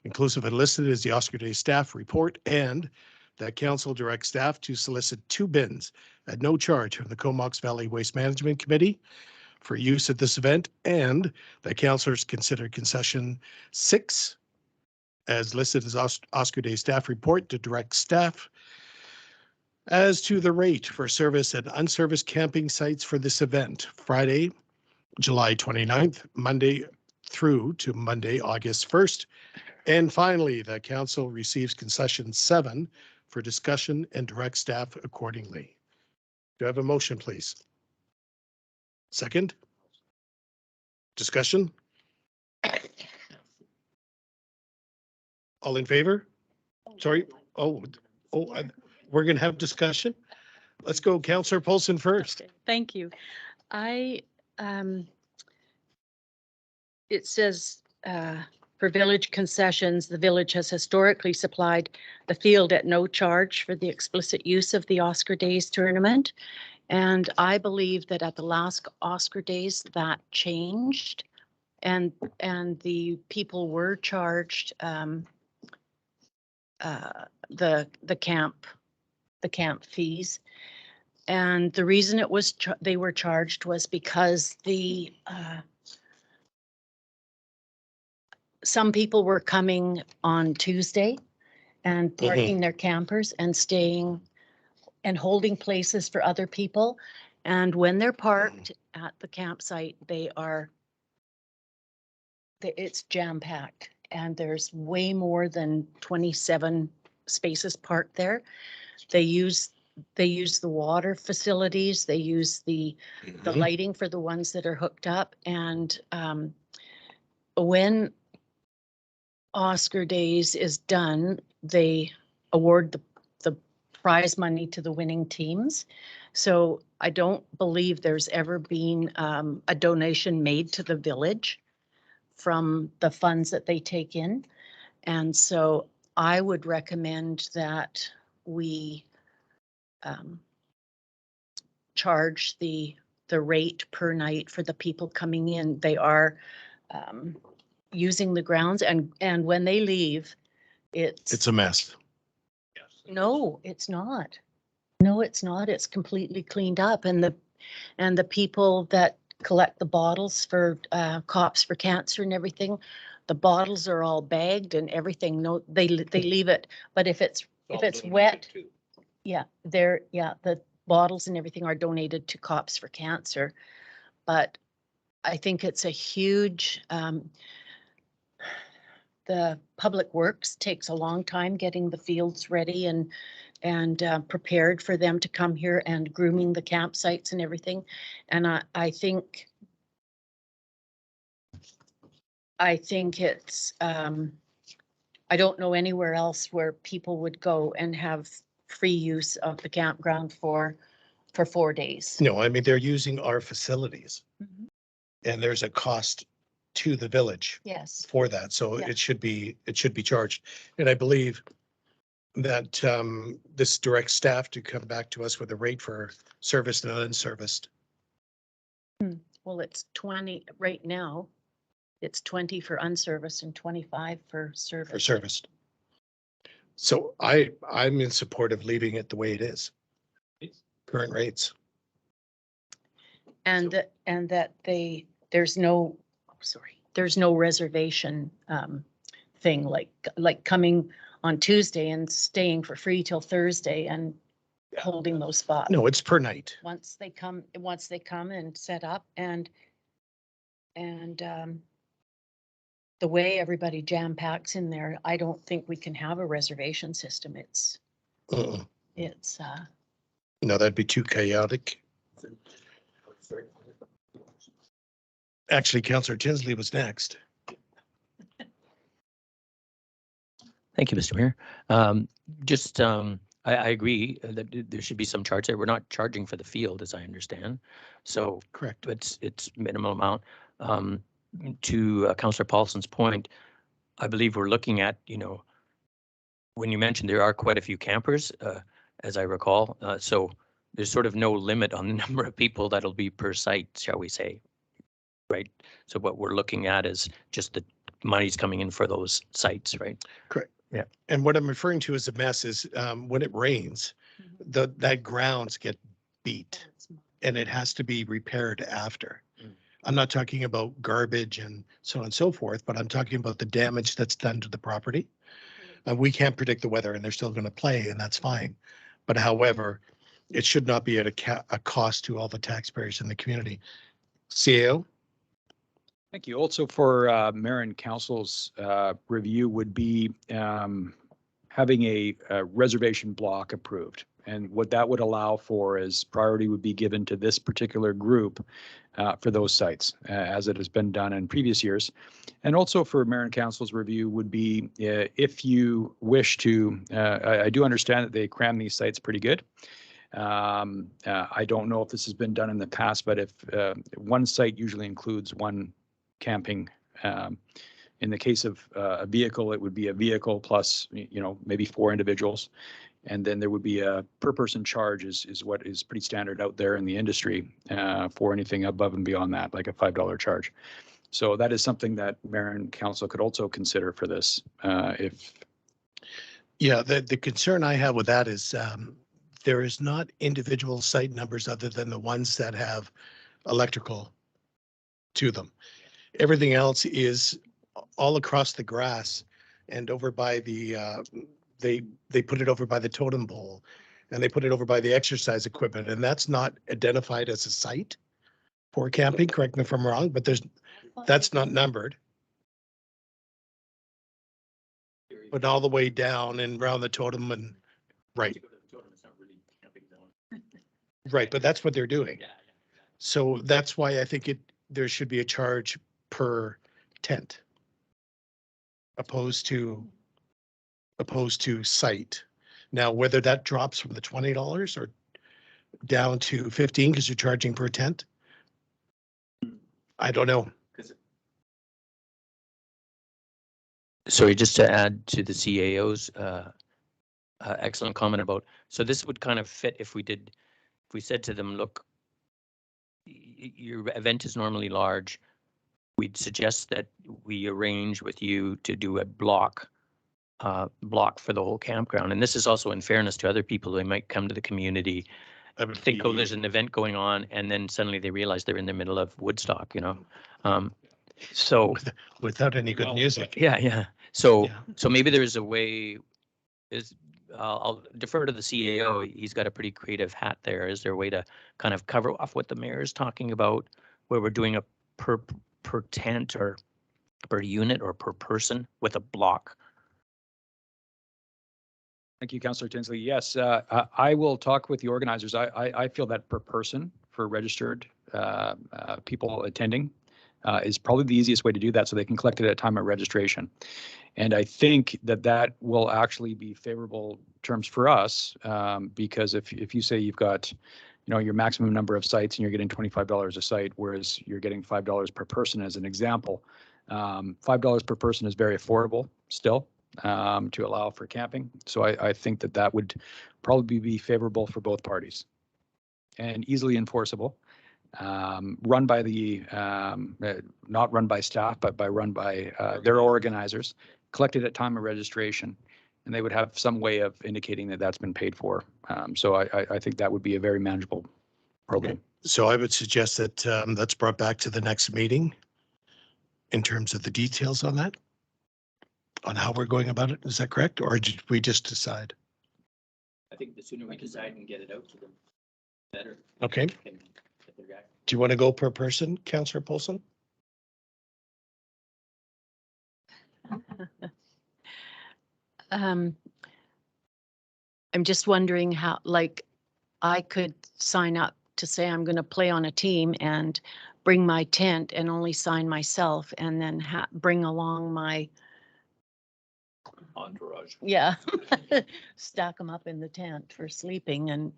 Inclusive and listed is the Oscar Days staff report, and that council directs staff to solicit 2 bins at no charge from the Comox Valley Waste Management Committee for use at this event, and that councillors consider concession 6 as listed as Oscar Day staff report to direct staff as to the rate for service at unserviced camping sites for this event, Friday, July 29th, Monday through to Monday, August 1st. And finally, the council receives concession 7 for discussion and direct staff accordingly. Do I have a motion, please? Second? Discussion? All in favor? Sorry. We're going to have discussion. Let's go. Councillor Paulson first. Thank you. It says, for village concessions, the village has historically supplied the field at no charge for the explicit use of the Oscar Days tournament. And I believe that at the last Oscar Days that changed, and the people were charged the camp fees. And the reason it was they were charged was because the some people were coming on Tuesday and parking their campers and staying and holding places for other people. And when they're parked at the campsite, it's jam-packed, and there's way more than 27 spaces parked there. They use the water facilities, they use the lighting for the ones that are hooked up. And when Oscar Days is done, they award the prize money to the winning teams. So I don't believe there's ever been a donation made to the village from the funds that they take in. And so I would recommend that we charge the rate per night for the people coming in. They are using the grounds, and when they leave, It's a mess. no, it's not. No, it's not. It's completely cleaned up, and the people that collect the bottles for Cops for Cancer and everything, the bottles are all bagged and everything. No, they leave it. But if it's wet, the bottles and everything are donated to Cops for Cancer. But I think it's a huge. The Public Works takes a long time getting the fields ready and prepared for them to come here, and grooming the campsites and everything. And I think it's, I don't know anywhere else where people would go and have free use of the campground for 4 days. No, I mean, they're using our facilities, and there's a cost to the village Yes. for that. So Yeah. it should be charged. And I believe that this directs staff to come back to us with a rate for serviced and unserviced. Well, it's 20 right now. It's 20 for unserviced and 25 for service. For serviced. So I'm in support of leaving it the way it is. Current rates. And that there's no reservation thing like coming on Tuesday and staying for free till Thursday and holding those spots. No, it's per night. Once they come and set up, and the way everybody jam packs in there, I don't think we can have a reservation system. It's No, that'd be too chaotic. Actually, Councillor Tinsley was next. Thank you, Mr. Mayor. I agree that there should be some charge there. We're not charging for the field, as I understand. So Correct. it's minimum amount. To Councillor Paulson's point, I believe we're looking at, when you mentioned there are quite a few campers, as I recall. So there's sort of no limit on the number of people that'll be per site, shall we say. Right. So what we're looking at is just the money's coming in for those sites, right? Correct. Yeah. And what I'm referring to as a mess is when it rains, that grounds get beat and it has to be repaired after. I'm not talking about garbage and so on and so forth, but I'm talking about the damage that's done to the property. And we can't predict the weather and they're still going to play and that's fine. But however, it should not be at a cost to all the taxpayers in the community. CAO? Thank you. Also for Mayor and Council's review would be having a reservation block approved. And what that would allow for is priority would be given to this particular group for those sites, as it has been done in previous years. And also for Mayor and Council's review would be if you wish to, I do understand that they cram these sites pretty good. I don't know if this has been done in the past, but if one site usually includes one camping. In the case of a vehicle, it would be a vehicle plus, maybe 4 individuals. And then there would be a per person charge is what is pretty standard out there in the industry for anything above and beyond that, like a $5 charge. So that is something that Mayor and Council could also consider for this if. Yeah, the concern I have with that is there is not individual site numbers other than the ones that have electrical to them. Everything else is all across the grass and over by the, they put it over by the totem pole and they put it over by the exercise equipment, and that's not identified as a site for camping. Correct me if I'm wrong, but that's not numbered. But all the way down and around the totem and right. Right, but that's what they're doing. So that's why I think there should be a charge per tent opposed to site. Now, whether that drops from the $20 or down to $15 because you're charging per tent, I don't know. Sorry, just to add to the CAO's excellent comment about, so this would kind of fit if we said to them, look, your event is normally large. We'd suggest that we arrange with you to do a block for the whole campground. And this is also in fairness to other people who might come to the community, think, oh, there's an event going on, and then suddenly they realize they're in the middle of Woodstock, So without any good music. Yeah. So Yeah. so maybe there's a way. I'll defer to the CAO. He's got a pretty creative hat there. Is there a way to kind of cover off what the mayor is talking about, where we're doing a per tent or per unit or per person with a block? Thank you, Councillor Tinsley. Yes, I will talk with the organizers. I feel that per person for registered people attending is probably the easiest way to do that, so they can collect it at time of registration. And I think that will actually be favorable terms for us because if you say you've got, your maximum number of sites and you're getting $25 a site, whereas you're getting $5 per person as an example, $5 per person is very affordable still to allow for camping. So I think that would probably be favorable for both parties and easily enforceable. Run by the, not run by staff, but run by their organizers, collected at time of registration, and they would have some way of indicating that that's been paid for. So I think that would be a very manageable program. So I would suggest that that's brought back to the next meeting in terms of the details on that, on how we're going about it. Is that correct? Or did we just decide? I think the sooner we decide and get it out to them, better. Okay. Do you want to go per person, Councillor Polson? I'm just wondering how, I could sign up to say I'm going to play on a team and bring my tent and only sign myself and then bring along my Entourage. Yeah, stack them up in the tent for sleeping, and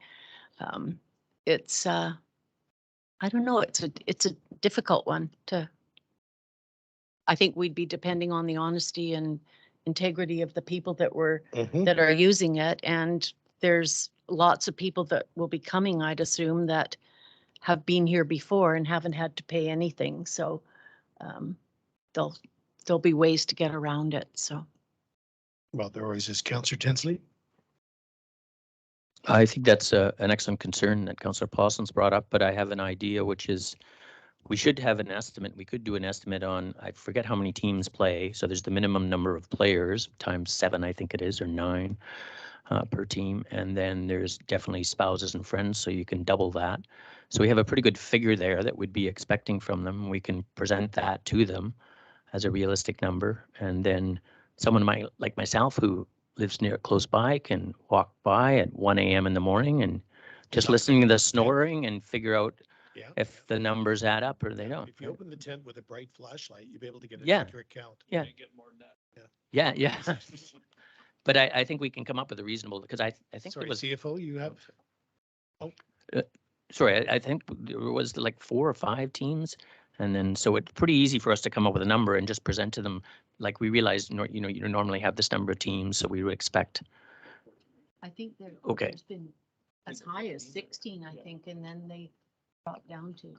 it's I don't know. It's a difficult one to. I think we'd be depending on the honesty and integrity of the people that that are using it, and there's lots of people that will be coming, I'd assume, that have been here before and haven't had to pay anything. So there'll be ways to get around it. So. Well, there always is. Councillor Tinsley? I think that's an excellent concern that Councillor Paulson's brought up, but I have an idea, which is We should have an estimate. We could do an estimate on, I forget how many teams play. So there's the minimum number of players times 7, I think it is, or 9 per team. And then there's definitely spouses and friends, so you can double that. So we have a pretty good figure there that we'd be expecting from them. We can present that to them as a realistic number. And then someone might, like myself, who lives near close by, can walk by at 1 a.m. in the morning and just listening to the snoring and figure out Yeah. if the numbers add up or they don't. If you open the tent with a bright flashlight, you'll be able to get an Yeah. accurate count. Yeah. Get more than that. Yeah, yeah. But I think we can come up with a reasonable, because I think Sorry, it was, CFO, you have, sorry, I think there was like 4 or 5 teams. And then, so it's pretty easy for us to come up with a number and just present to them. Like we realize, you know, you normally have this number of teams, so we would expect. I think Okay. there's been as high as 16, I think, and then they dropped down to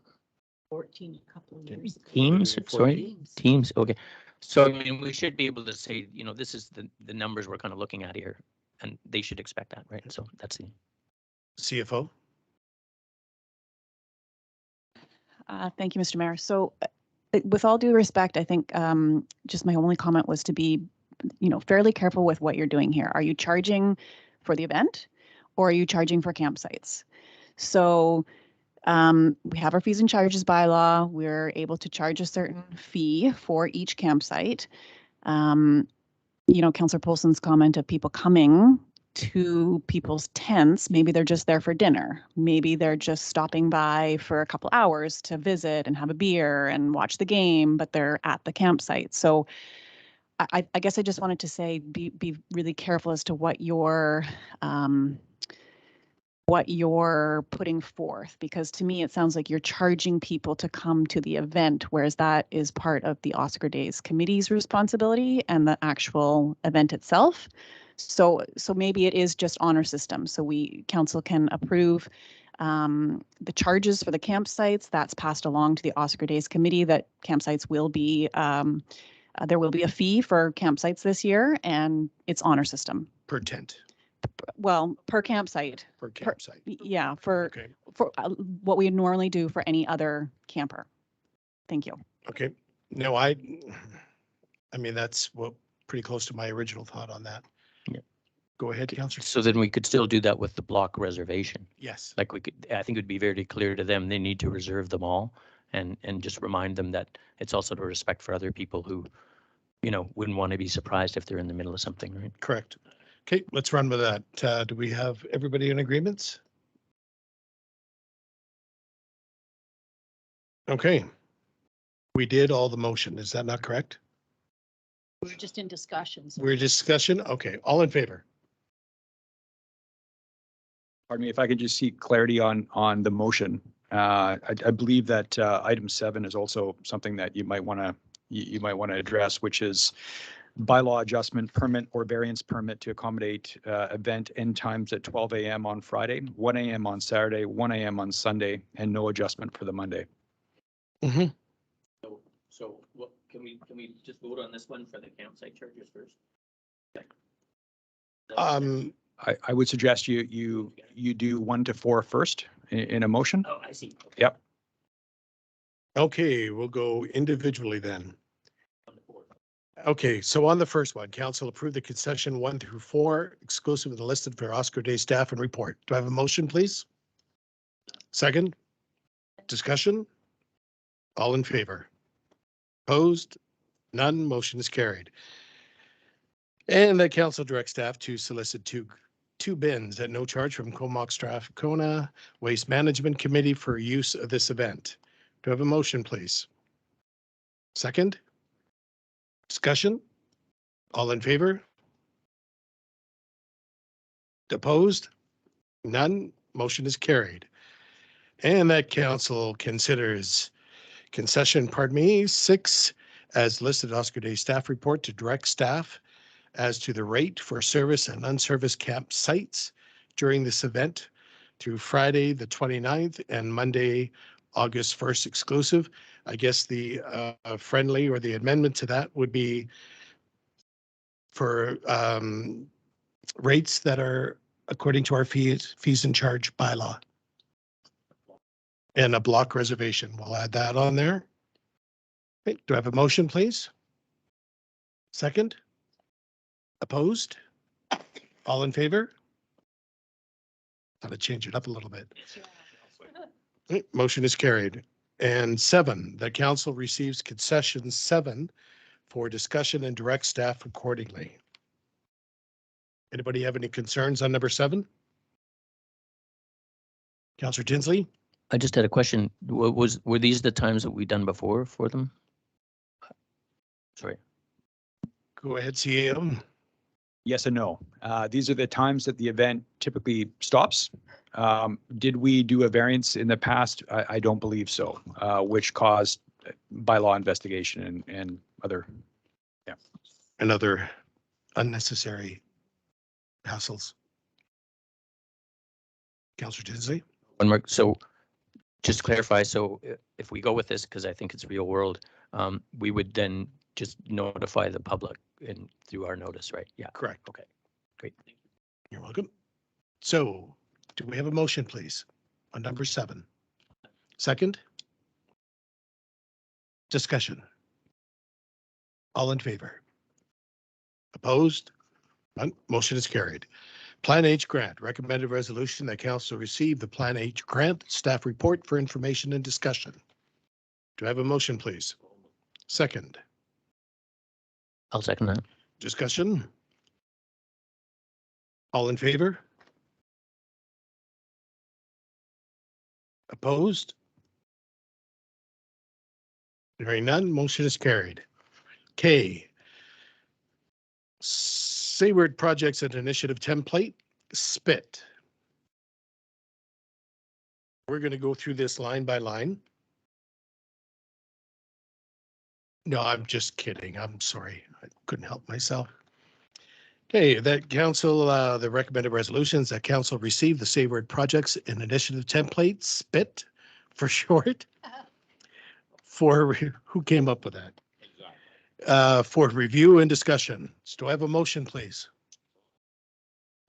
14 a couple of years ago. Teams, sorry, Teams. teams, okay. So I mean, we should be able to say, you know, this is the numbers we're kind of looking at here, and they should expect that, right? So that's the. CFO? Thank you, Mr. Mayor. So with all due respect, I think just my only comment was to be, fairly careful with what you're doing here. Are you charging for the event or are you charging for campsites? So we have our fees and charges bylaw. We're able to charge a certain fee for each campsite. Councillor Polson's comment of people coming to people's tents, maybe they're just there for dinner. Maybe they're just stopping by for a couple hours to visit and have a beer and watch the game, but they're at the campsite. So I guess I just wanted to say, be really careful as to what you're putting forth, because to me, it sounds like you're charging people to come to the event, whereas that is part of the Oscar Days Committee's responsibility and the actual event itself. So maybe it is just honor system. So council can approve the charges for the campsites. That's passed along to the Oscar Days Committee, that campsites will be, there will be a fee for campsites this year, and it's honor system. Per tent, Well, per campsite. per campsite. Yeah, for Okay, what we normally do for any other camper. Thank you. okay. No, I mean, that's pretty close to my original thought on that. Yeah. Go ahead, Councillor. So then we could still do that with the block reservation. Yes. Like I think it would be very clear to them, they need to reserve them all, and just remind them that it's also to respect for other people who, wouldn't want to be surprised if they're in the middle of something, right? Correct. Okay, let's run with that. Do we have everybody in agreements? Okay. We did all the motion. Is that not correct? We're just in discussions. We're discussion. Okay, all in favor? Pardon me, if I could just seek clarity on the motion. I believe that item 7 is also something that you might want to address, which is bylaw adjustment permit or variance permit to accommodate event end times at 12 a.m. on Friday, 1 a.m. on Saturday, 1 a.m. on Sunday, and no adjustment for the Monday. Mm-hmm. So what, can we just vote on this one for the campsite charges first? I would suggest you do 1 to 4 first in a motion. Oh, I see. Okay. Yep. Okay, we'll go individually then. On the board. Okay, so on the first one, council approved the concession 1 through 4, exclusive and listed for Oscar Day staff and report. Do I have a motion, please? Second? Discussion? All in favor? Opposed? None. Motion is carried. And that council directs staff to solicit two bins at no charge from Comox Strathcona Waste Management Committee for use of this event. Do I have a motion, please? Second? Discussion? All in favor? Opposed? None. Motion is carried. And that council considers concession, 6 as listed Oscar Day staff report to direct staff as to the rate for service and unserviced campsites during this event through Friday, the 29th and Monday, August 1st exclusive. I guess the friendly or the amendment to that would be for rates that are according to our fees and charge bylaw. and a block reservation. We'll add that on there. Okay, do I have a motion, please? Second? Opposed? All in favor? Gotta change it up a little bit. Okay, motion is carried. And 7, the council receives concession 7 for discussion and direct staff accordingly. Anybody have any concerns on number 7? Councillor Tinsley? I just had a question. Were these the times that we done before for them? Sorry. Go ahead, CEO. Yes and no. These are the times that the event typically stops. Did we do a variance in the past? I don't believe so, which caused bylaw investigation and other. And other unnecessary hassles. Councillor Tinsley? One more. So just to clarify, so if we go with this, because I think it's real world, we would then just notify the public and through our notice, right? Yeah. Correct. Okay, great. You're welcome. So do we have a motion, please, on number 7? Second? Discussion. All in favor? Opposed? None. Motion is carried. Plan H grant, recommended resolution that council receive the Plan H grant staff report for information and discussion. Do I have a motion, please? Second? I'll second that. Discussion? All in favor? Opposed? Hearing none, motion is carried. K. Sayward Projects and Initiative Template, SPIT. We're going to go through this line by line. No, I'm just kidding. I'm sorry. I couldn't help myself. Okay, that council, the recommended resolutions that council receive the Sayward Projects and Initiative Template, SPIT for short. For, who came up with that? For review and discussion. So do I have a motion, please?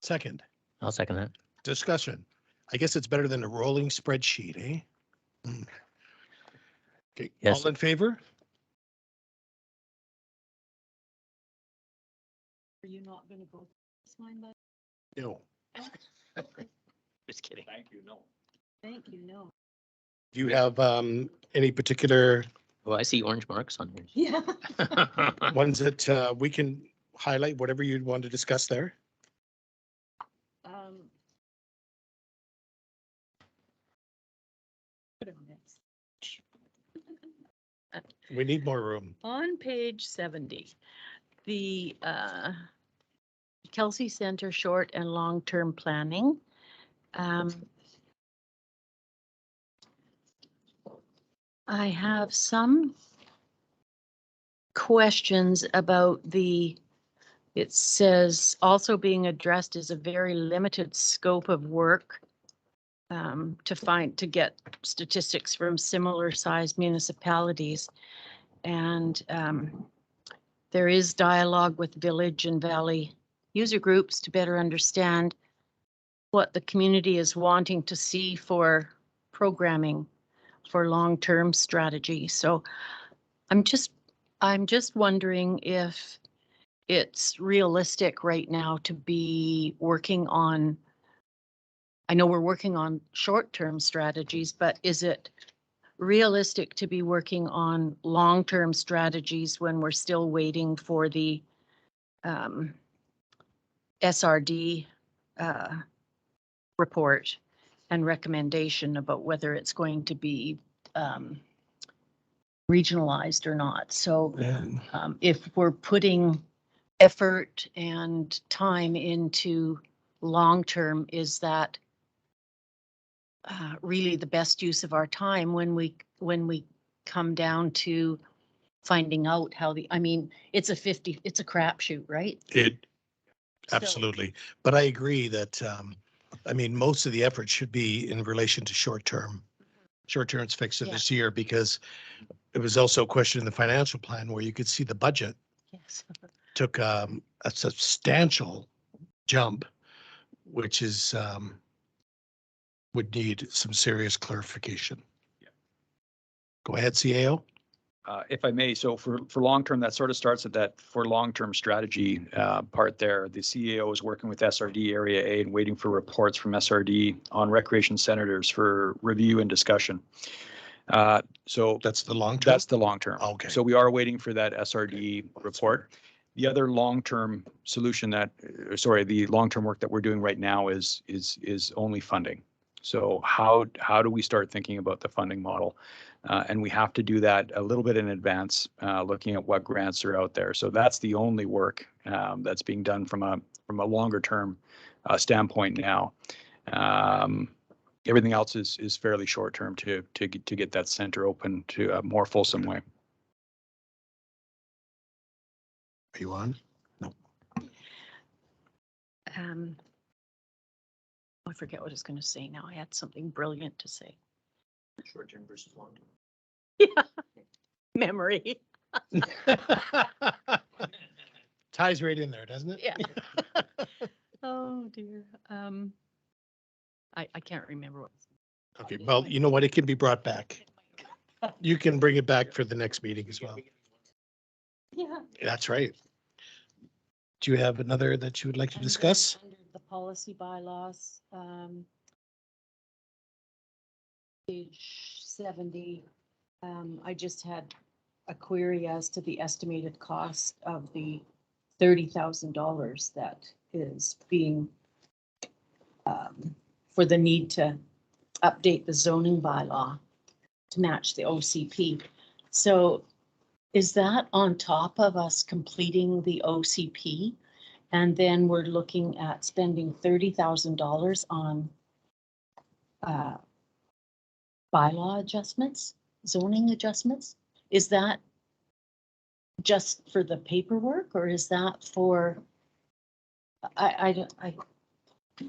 Second, I'll second that. discussion. I guess it's better than a rolling spreadsheet, eh? Okay, Yes. all in favor? Are you not going to go this line by? No. Just kidding. Thank you, no. Thank you, no. Do you have any particular Oh, I see orange marks on here. Yeah. ones that we can highlight, whatever you'd want to discuss there? We need more room. On page 70, the Kelsey Center short and long-term planning. I have some questions about it says also being addressed is a very limited scope of work to get statistics from similar sized municipalities. And there is dialogue with village and valley user groups to better understand what the community is wanting to see for programming for long-term strategy. So I'm just wondering if it's realistic right now to be working on, I know we're working on short-term strategies, but is it realistic to be working on long-term strategies when we're still waiting for the SRD report and recommendation about whether it's going to be regionalized or not? So if we're putting effort and time into long-term, is that really the best use of our time when we come down to finding out how I mean, it's a crapshoot, right? Absolutely. But I agree that, I mean, most of the effort should be in relation to short-term. Short-term's fixed Yeah. this year because it was also a question in the financial plan where you could see the budget Yes. took a substantial jump, which is would need some serious clarification. Go ahead, CAO. If I may, so for long-term, that sort of starts at that for long-term strategy part there. The CEO is working with SRD Area A and waiting for reports from SRD on recreation senators for review and discussion. So That's the long term? that's the long-term. Okay. So we are waiting for that SRD report. The other long-term solution the long-term work that we're doing right now is only funding. So how do we start thinking about the funding model? And we have to do that a little bit in advance, looking at what grants are out there. So that's the only work that's being done from a longer term standpoint now. Everything else is fairly short term to get that center open to a more fulsome way. Are you on? I forget what I was going to say now. I had something brilliant to say. Short term versus long term. Yeah. Memory. Ties right in there, doesn't it? Yeah. Oh dear. I can't remember what. Okay, well, you know what? It can be brought back. You can bring it back for the next meeting as well. Yeah. That's right. Do you have another that you would like to discuss? Under the policy bylaws, page 70, I just had a query as to the estimated cost of the $30,000 that is being for the need to update the zoning bylaw to match the OCP. So is that on top of us completing the OCP? And then we're looking at spending $30,000 on bylaw adjustments, zoning adjustments? Is that just for the paperwork, or is that for, I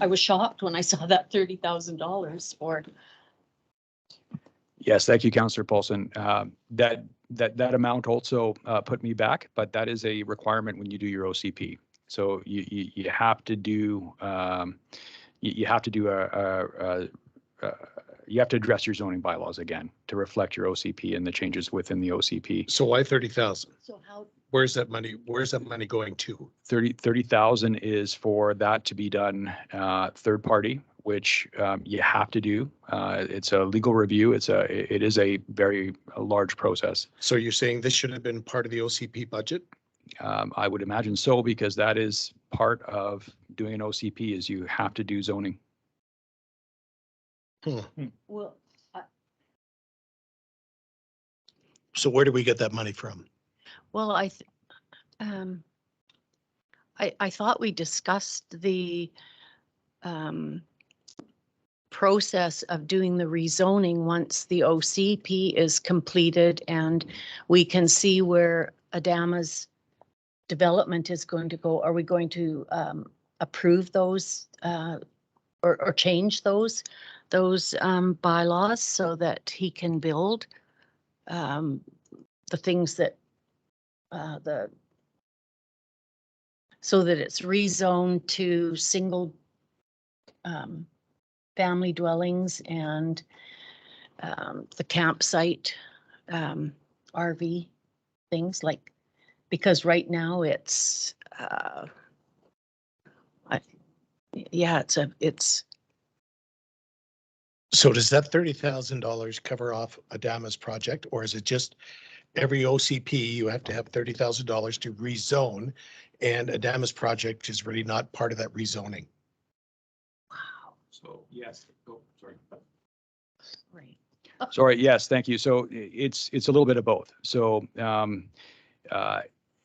was shocked when I saw that $30,000 for. Yes, thank you, Councillor Paulson. That amount also put me back, but that is a requirement when you do your OCP. So you have to do you have to address your zoning bylaws again to reflect your OCP and the changes within the OCP. So why 30,000? So how, Where's that money going to? 30,000 is for that to be done third party, which you have to do. It's a legal review. It is a very large process. So you're saying this should have been part of the OCP budget? I would imagine so, because that is part of doing an OCP is you have to do zoning. well, So where do we get that money from? well, I thought we discussed the process of doing the rezoning once the OCP is completed and we can see where Adama's development is going to go. Are we going to approve those or change those bylaws so that he can build the things that so that it's rezoned to single family dwellings and the campsite RV things, like, because right now it's it's So does that $30,000 cover off Adama's project, or is it just every OCP you have to have $30,000 to rezone, and Adama's project is really not part of that rezoning? wow, So yes. Oh, sorry. right. Sorry. Yes. Thank you. So it's a little bit of both. So that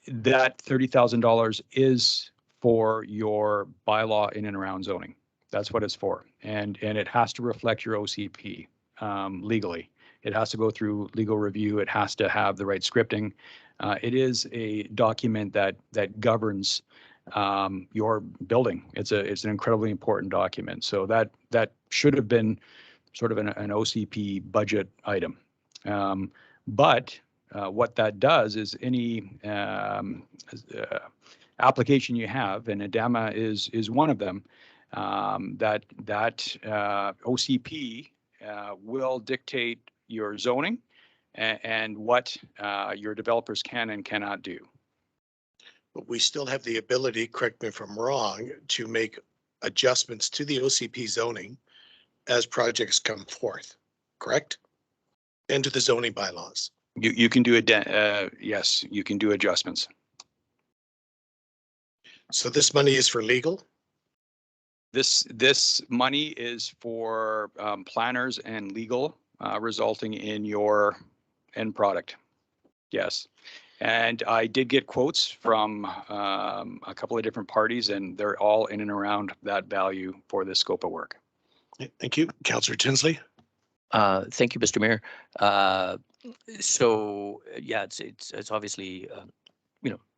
$30,000 is for your bylaw in and around zoning. That's what it's for. And it has to reflect your OCP legally. It has to go through legal review. It has to have the right scripting. It is a document that governs your building. It's an incredibly important document. So that should have been sort of an OCP budget item. But what that does is any application you have, and Adama is one of them, that OCP will dictate your zoning and what your developers can and cannot do. But we still have the ability, correct me if I'm wrong, to make adjustments to the OCP zoning as projects come forth, correct? And to the zoning bylaws. You can do yes, you can do adjustments. So this money is for legal? This money is for planners and legal, resulting in your end product. Yes. And I did get quotes from a couple of different parties, and they're all in and around that value for this scope of work. Thank you. Councillor Tinsley? Thank you, Mr. Mayor. So yeah, it's obviously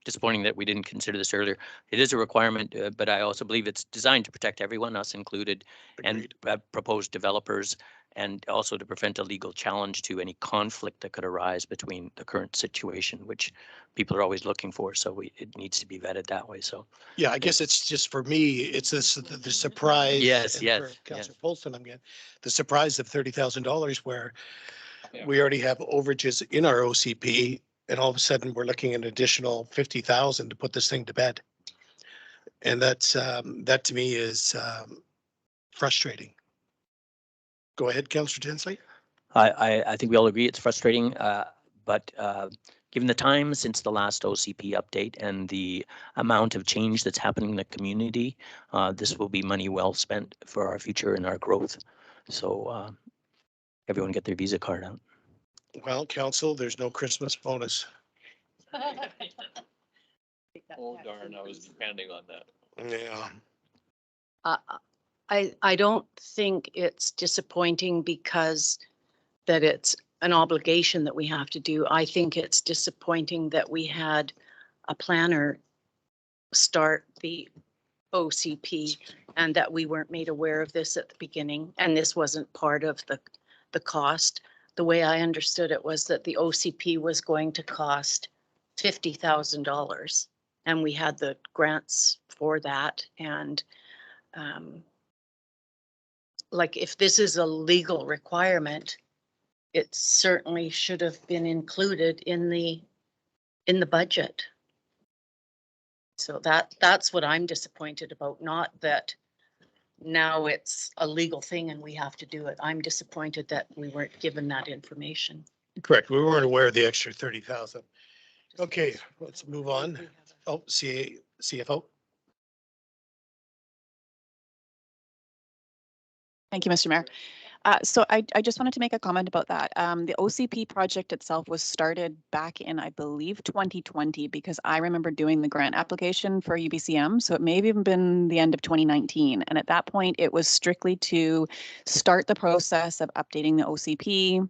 disappointing that we didn't consider this earlier. It is a requirement, but I also believe it's designed to protect everyone, us included, Agreed. and proposed developers, and also to prevent a legal challenge to any conflict that could arise between the current situation, which people are always looking for. So it needs to be vetted that way. So Yeah, I guess it's just for me, it's this, the surprise. Yes, and yes, for yes. Councillor Polson, I'm getting the surprise of $30,000 where Yeah. we already have overages in our OCP and all of a sudden we're looking at an additional 50,000 to put this thing to bed. And that's, that to me is frustrating. Go ahead, Councillor Tinsley. I think we all agree it's frustrating, but given the time since the last OCP update and the amount of change that's happening in the community, this will be money well spent for our future and our growth. So everyone get their Visa card out. Well, council, there's no Christmas bonus. Oh darn, I was depending on that. Yeah. I don't think it's disappointing because that it's an obligation that we have to do. I think it's disappointing that we had a planner start the OCP and that we weren't made aware of this at the beginning. And this wasn't part of the cost. The way I understood it was that the OCP was going to cost $50,000 and we had the grants for that. And like if this is a legal requirement, it certainly should have been included in the budget. So that's what I'm disappointed about, not that now it's a legal thing and we have to do it. I'm disappointed that we weren't given that information. Correct. We weren't aware of the extra 30,000. Okay, let's move on. Oh, CFO. Thank you, Mr. Mayor. So I just wanted to make a comment about that. The OCP project itself was started back in, I believe, 2020, because I remember doing the grant application for UBCM. So it may have even been the end of 2019. And at that point, it was strictly to start the process of updating the OCP.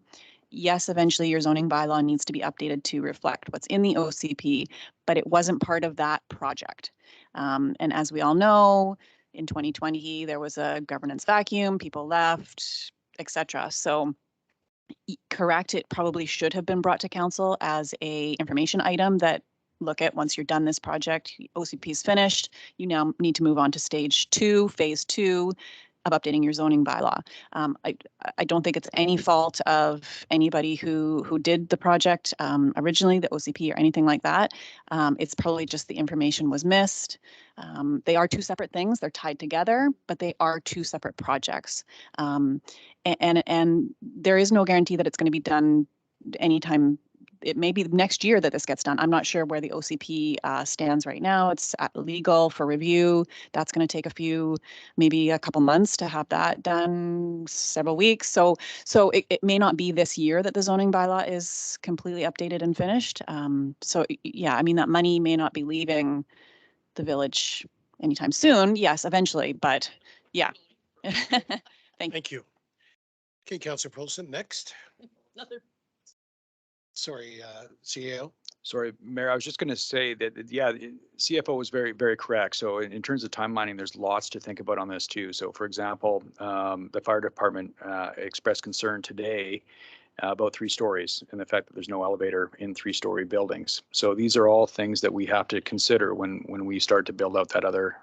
Yes, eventually your zoning bylaw needs to be updated to reflect what's in the OCP, but it wasn't part of that project. And as we all know, in 2020, there was a governance vacuum, people left, etc. So correct, it probably should have been brought to council as a information item that look at once you're done this project, OCP is finished, you now need to move on to stage 2, phase 2 of updating your zoning bylaw. I don't think it's any fault of anybody who did the project originally, the OCP or anything like that. It's probably just the information was missed. They are two separate things. They're tied together, but they are two separate projects. And there is no guarantee that it's going to be done anytime. It may be next year that this gets done. I'm not sure where the OCP stands right now. It's at legal for review. That's going to take maybe a couple months to have that done, several weeks. So it may not be this year that the zoning bylaw is completely updated and finished. So yeah, I mean, that money may not be leaving the village anytime soon. Yes, eventually, but yeah. Thank you. Okay, Councillor Polson, next. Sorry, CAO. Sorry, Mayor, I was just going to say that, yeah, CFO was very, very correct. So in terms of timelining, there's lots to think about on this too. So for example, the fire department expressed concern today about 3 stories and the fact that there's no elevator in 3-story buildings. So these are all things that we have to consider when we start to build out that other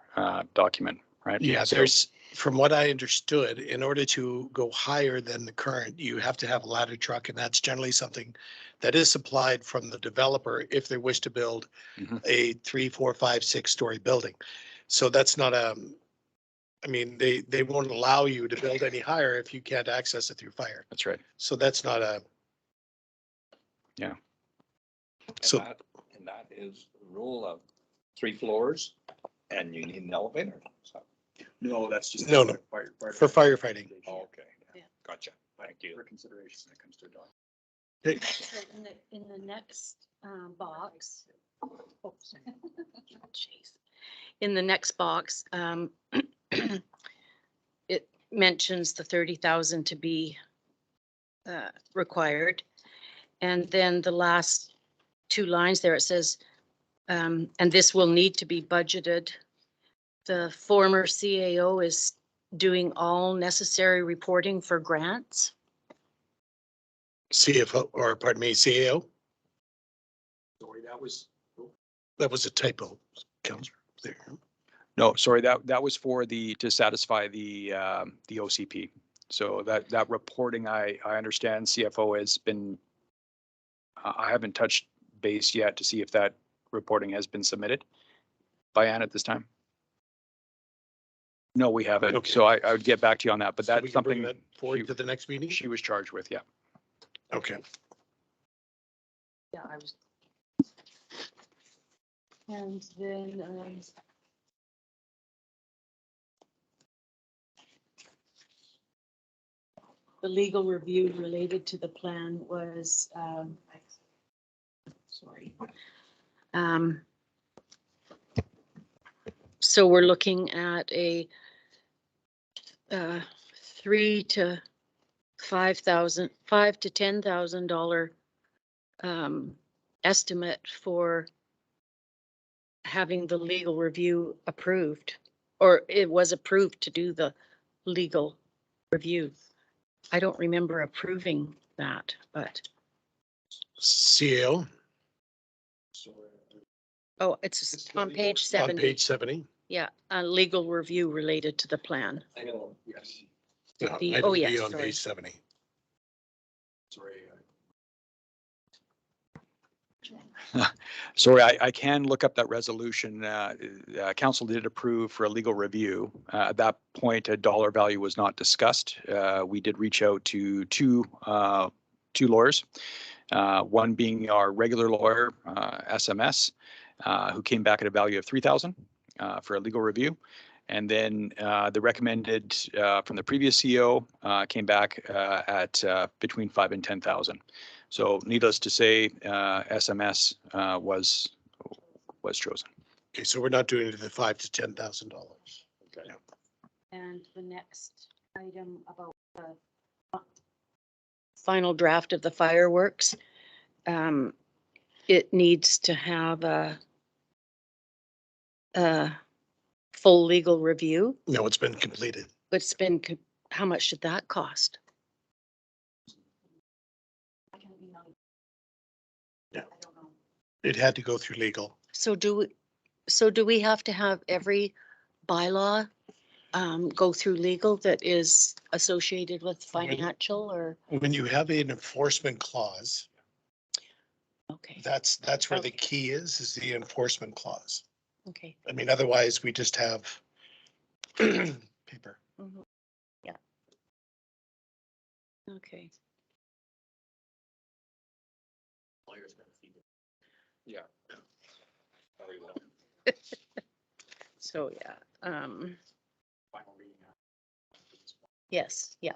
document, right? Yeah, So- from what I understood, in order to go higher than the current, you have to have a ladder truck, and that's generally something that is supplied from the developer if they wish to build Mhm. a 3, 4, 5, 6-story building. So that's not I mean, they won't allow you to build any higher if you can't access it through fire. That's right. So that's not Yeah. So- And that is the rule of 3 floors and you need an elevator. So, No, that's just. No, no. For firefighting. okay. Yeah. Gotcha. Thank you. For consideration when it comes to a dog. So in the next box. Oh, sorry. Jeez. In the next box, it mentions the 30,000 to be required. And then the last 2 lines there, it says, and this will need to be budgeted. The former CAO is doing all necessary reporting for grants. CFO, or pardon me, CAO. Sorry, that was. That was a typo, Counselor. There. No, sorry, that was for to satisfy the OCP. So that reporting, I understand CFO has been, I haven't touched base yet to see if that reporting has been submitted by Ann at this time. No, we haven't. Okay. So I would get back to you on that, but So we that's can bring something that forward she- to the next meeting? she was charged with, yeah. Okay. Yeah, I was. And then, the legal review related to the plan was, sorry. So we're looking at a, 3 to 5,000, $5 to $10,000 estimate for having the legal review approved, or it was approved to do the legal review. I don't remember approving that, but, CAO oh, it's on page on 70. page 70. Yeah, a legal review related to the plan. Oh, yes. No, The- item oh, yes, B on sorry. page 70. Sorry. Sorry, I can look up that resolution. Council did approve for a legal review. At that point, a dollar value was not discussed. We did reach out to two lawyers, one being our regular lawyer, SMS, who came back at a value of 3,000 for a legal review. And then the recommended from the previous CEO came back at between 5,000 and 10,000. So needless to say, SMS was chosen. Okay, so we're not doing it at the $5,000 to $10,000. Okay. And the next item about the final draft of the fireworks, it needs to have a full legal review. No, it's been completed. It's been, how much did that cost? Yeah. It had to go through legal. So do we have to have every bylaw go through legal that is associated with financial or? When you have an enforcement clause, Okay, that's where the Okay. key is the enforcement clause. okay. I mean, otherwise we just have paper. Mhm. Yeah. Okay. Yeah. Very well. So, yeah, yes, yeah,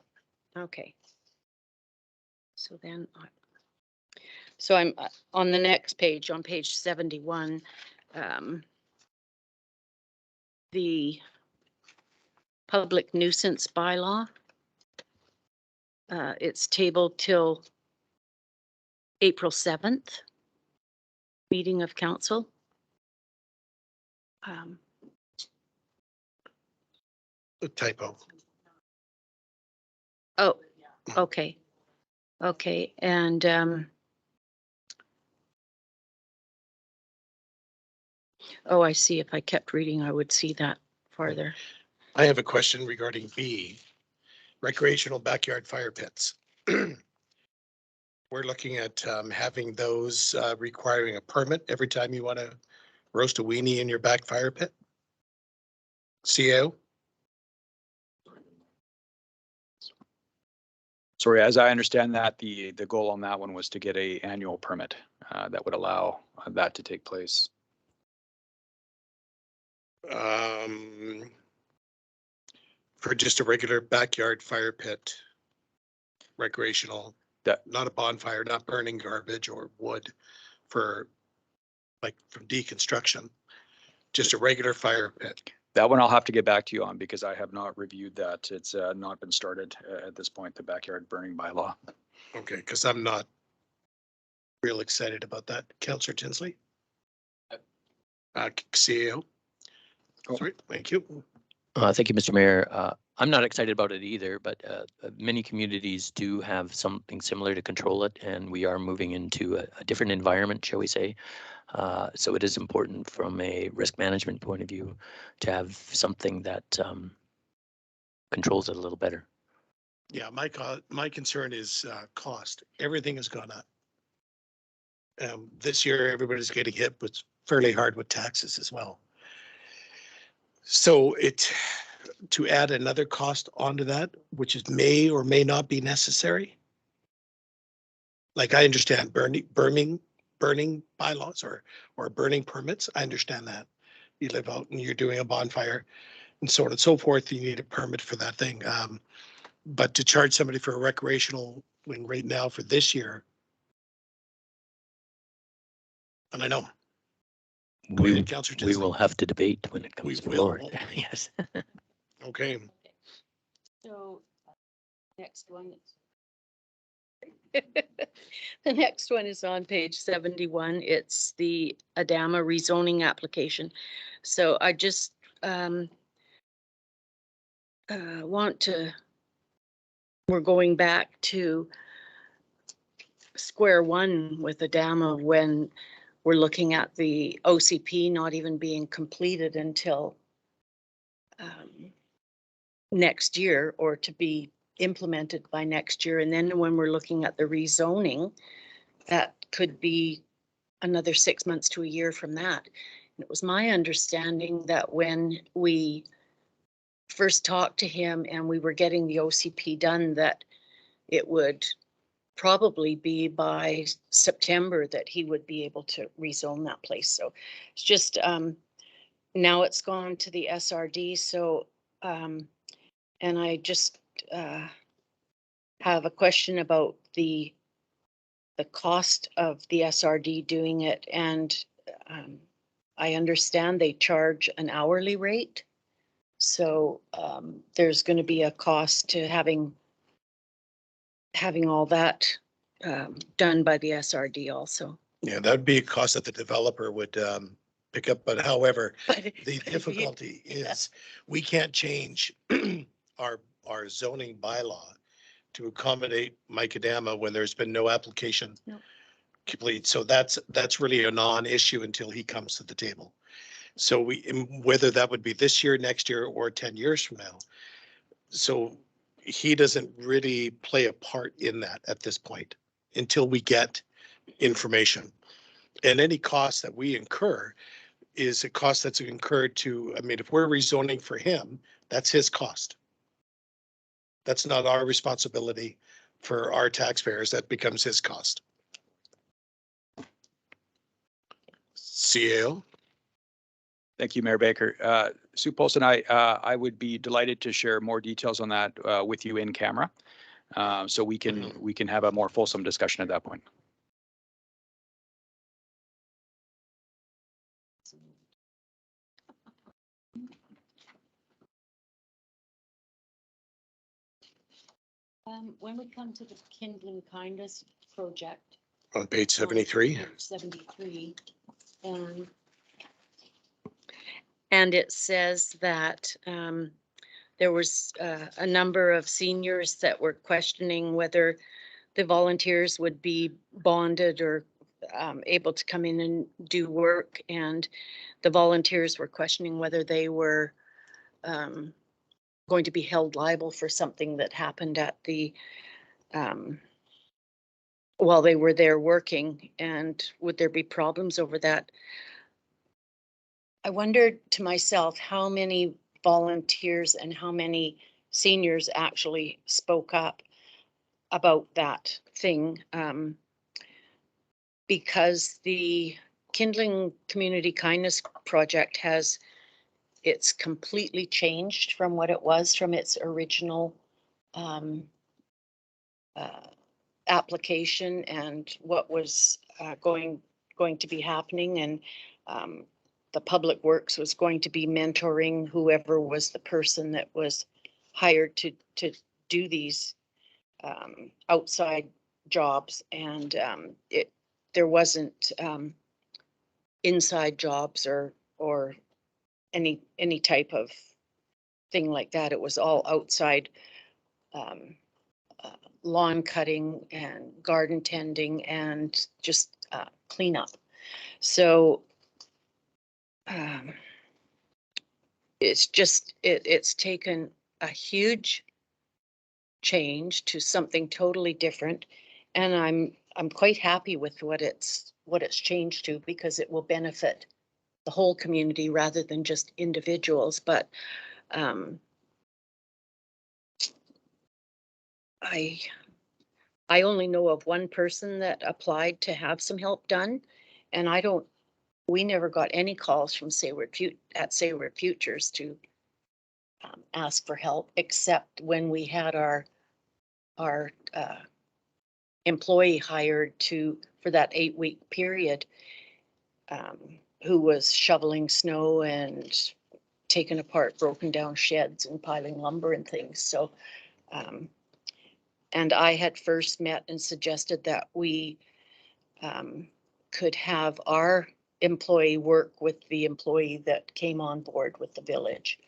okay. So then, so I'm on the next page, on page 71, the public nuisance bylaw. It's tabled till April 7th, meeting of council. A typo. Oh, okay. Okay, and oh, I see. If I kept reading, I would see that farther. I have a question regarding B, recreational backyard fire pits. We're looking at having those requiring a permit every time you want to roast a weenie in your back fire pit. CO? Sorry, as I understand that, the goal on that one was to get a annual permit that would allow that to take place. For just a regular backyard fire pit, recreational, That- not a bonfire, not burning garbage or wood for like from deconstruction, just a regular fire pit. That one I'll have to get back to you on because I have not reviewed that. It's not been started at this point, the backyard burning bylaw. Okay, because I'm not real excited about that. Councillor Tinsley? CEO? Sorry, thank you. Thank you, Mr. Mayor. I'm not excited about it either, but many communities do have something similar to control it, and we are moving into a different environment, shall we say. So it is important from a risk management point of view to have something that controls it a little better. Yeah, my concern is cost. Everything has gone up. This year, everybody's getting hit with fairly hard with taxes as well. So to add another cost onto that, which is may or may not be necessary. Like I understand burning bylaws or burning permits. I understand that. You live out and you're doing a bonfire and so on and so forth. You need a permit for that thing. But to charge somebody for a recreational when right now for this year. And I know. Go ahead, Councillor We Tinsley. will have to debate when it We comes will. forward. Yes. Okay. So next one. The next one is on page 71. It's the Adama rezoning application. So I just we're going back to square one with Adama when we're looking at the OCP not even being completed until next year or to be implemented by next year. And then when we're looking at the rezoning, that could be another 6 months to a year from that. And it was my understanding that when we first talked to him and we were getting the OCP done, that it would probably be by September that he would be able to rezone that place. So it's just now it's gone to the SRD. So and I just have a question about the cost of the SRD doing it. And I understand they charge an hourly rate. So there's going to be a cost to having all that done by the SRD also. Yeah, that'd be a cost that the developer would pick up. But however, But the difficulty is we can't change our zoning bylaw to accommodate Mike Adama when there's been no application complete. So that's really a non-issue until he comes to the table. So whether that would be this year, next year, or 10 years from now. So he doesn't really play a part in that at this point until we get information. And any cost that we incur is a cost that's incurred to, I mean, if we're rezoning for him, that's his cost. That's not our responsibility for our taxpayers. That becomes his cost. CAO. Thank you, Mayor Baker. Sue Polson, I would be delighted to share more details on that with you in camera. So we can have a more fulsome discussion at that point. When we come to the Kindling Kindness Project. On page 73. Page 73. And it says that there was a number of seniors that were questioning whether the volunteers would be bonded or able to come in and do work. And the volunteers were questioning whether they were going to be held liable for something that happened at the, while they were there working, and would there be problems over that? I wondered to myself how many volunteers and how many seniors actually spoke up about that thing. Because the Kindling Community Kindness Project it's completely changed from what it was from its original application and what was going to be happening. And the Public Works was going to be mentoring whoever was the person that was hired to do these outside jobs. And there wasn't inside jobs or any type of thing like that. It was all outside lawn cutting and garden tending and just cleanup. So it's taken a huge change to something totally different, and I'm quite happy with what it's changed to, because it will benefit the whole community rather than just individuals. But I only know of one person that applied to have some help done, and we never got any calls from Sayward Futures to ask for help, except when we had our employee hired for that 8-week period, who was shoveling snow and taking apart broken down sheds and piling lumber and things. So, and I had first met and suggested that we could have our employee work with the employee that came on board with the village.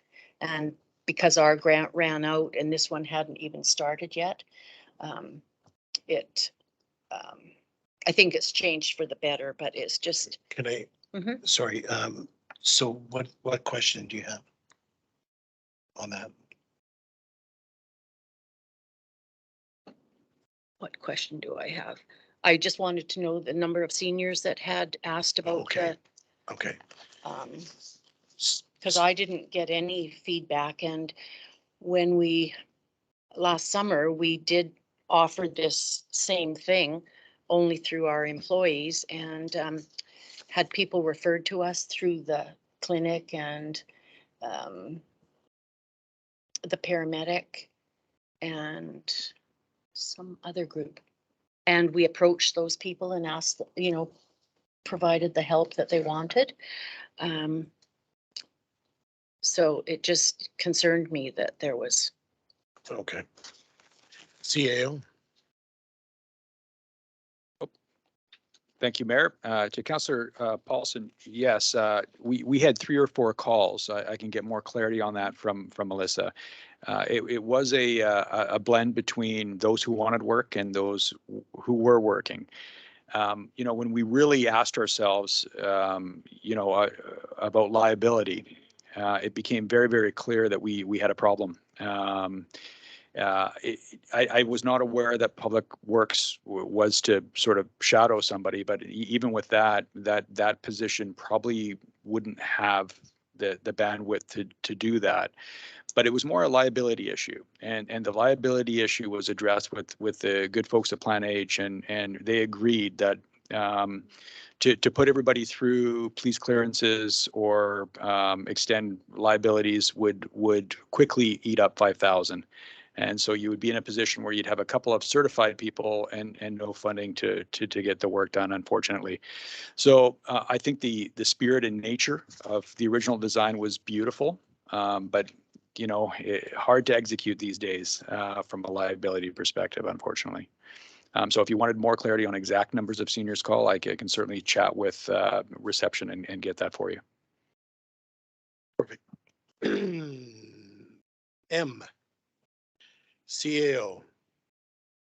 And because our grant ran out and this one hadn't even started yet, I think it's changed for the better, but it's just. Can I, Mhm. sorry, so what question do you have on that? What question do I have? I just wanted to know the number of seniors that had asked about Okay. Okay. because I didn't get any feedback. And when last summer, we did offer this same thing only through our employees, and had people referred to us through the clinic and the paramedic and some other group. And we approached those people and asked, provided the help that they wanted. So it just concerned me that there was. Okay. CAO. Thank you, Mayor. To Councillor Paulson, yes, we had 3 or 4 calls. I can get more clarity on that from Melissa. It was a blend between those who wanted work and those who were working. When we really asked ourselves, about liability, it became very, very clear that we had a problem. I was not aware that Public Works was to sort of shadow somebody, but even with that position probably wouldn't have the bandwidth to do that. But it was more a liability issue, and the liability issue was addressed with the good folks at Plan H, and they agreed that to put everybody through police clearances or extend liabilities would quickly eat up 5,000. And so you would be in a position where you'd have a couple of certified people and no funding to get the work done, unfortunately. So I think the spirit and nature of the original design was beautiful, but hard to execute these days from a liability perspective, unfortunately. So if you wanted more clarity on exact numbers of seniors call, I can certainly chat with reception and get that for you. Perfect. M. CAO.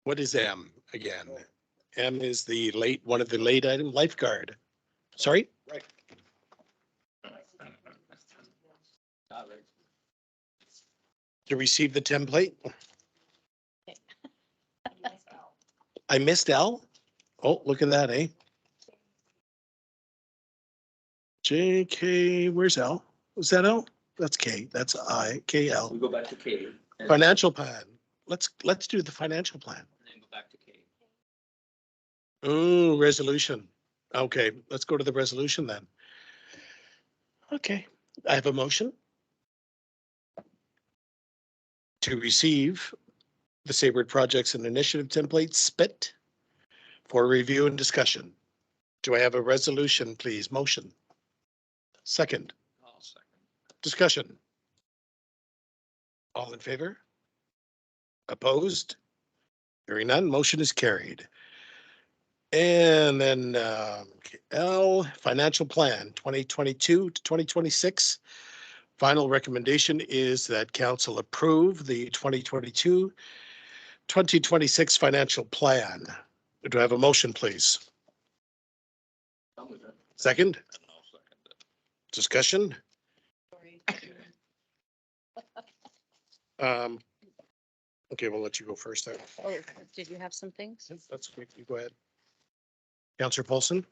What is M again? M is one of the late item lifeguard. Sorry? Right. to receive the template. I missed L? Oh, look at that, eh? JK, where's L? Was that L? That's K, that's I, We KL. go back to K. And Financial plan. Let's do the financial plan. then go back to K. Ooh, resolution. Okay, let's go to the resolution then. Okay, I have a motion to receive the Saybird Projects and Initiative template SPIT for review and discussion. Do I have a resolution, please? Motion. Second, I'll second. discussion. All in favor? Opposed? Hearing none, motion is carried. And then L, financial plan 2022 to 2026. Final recommendation is that council approve the 2022-2026 financial plan. Do I have a motion, please? Done with it. Second, I'll second it. discussion. Okay, we'll let you go first there. Oh, did you have some things? That's quick. You go ahead. Councillor Paulson.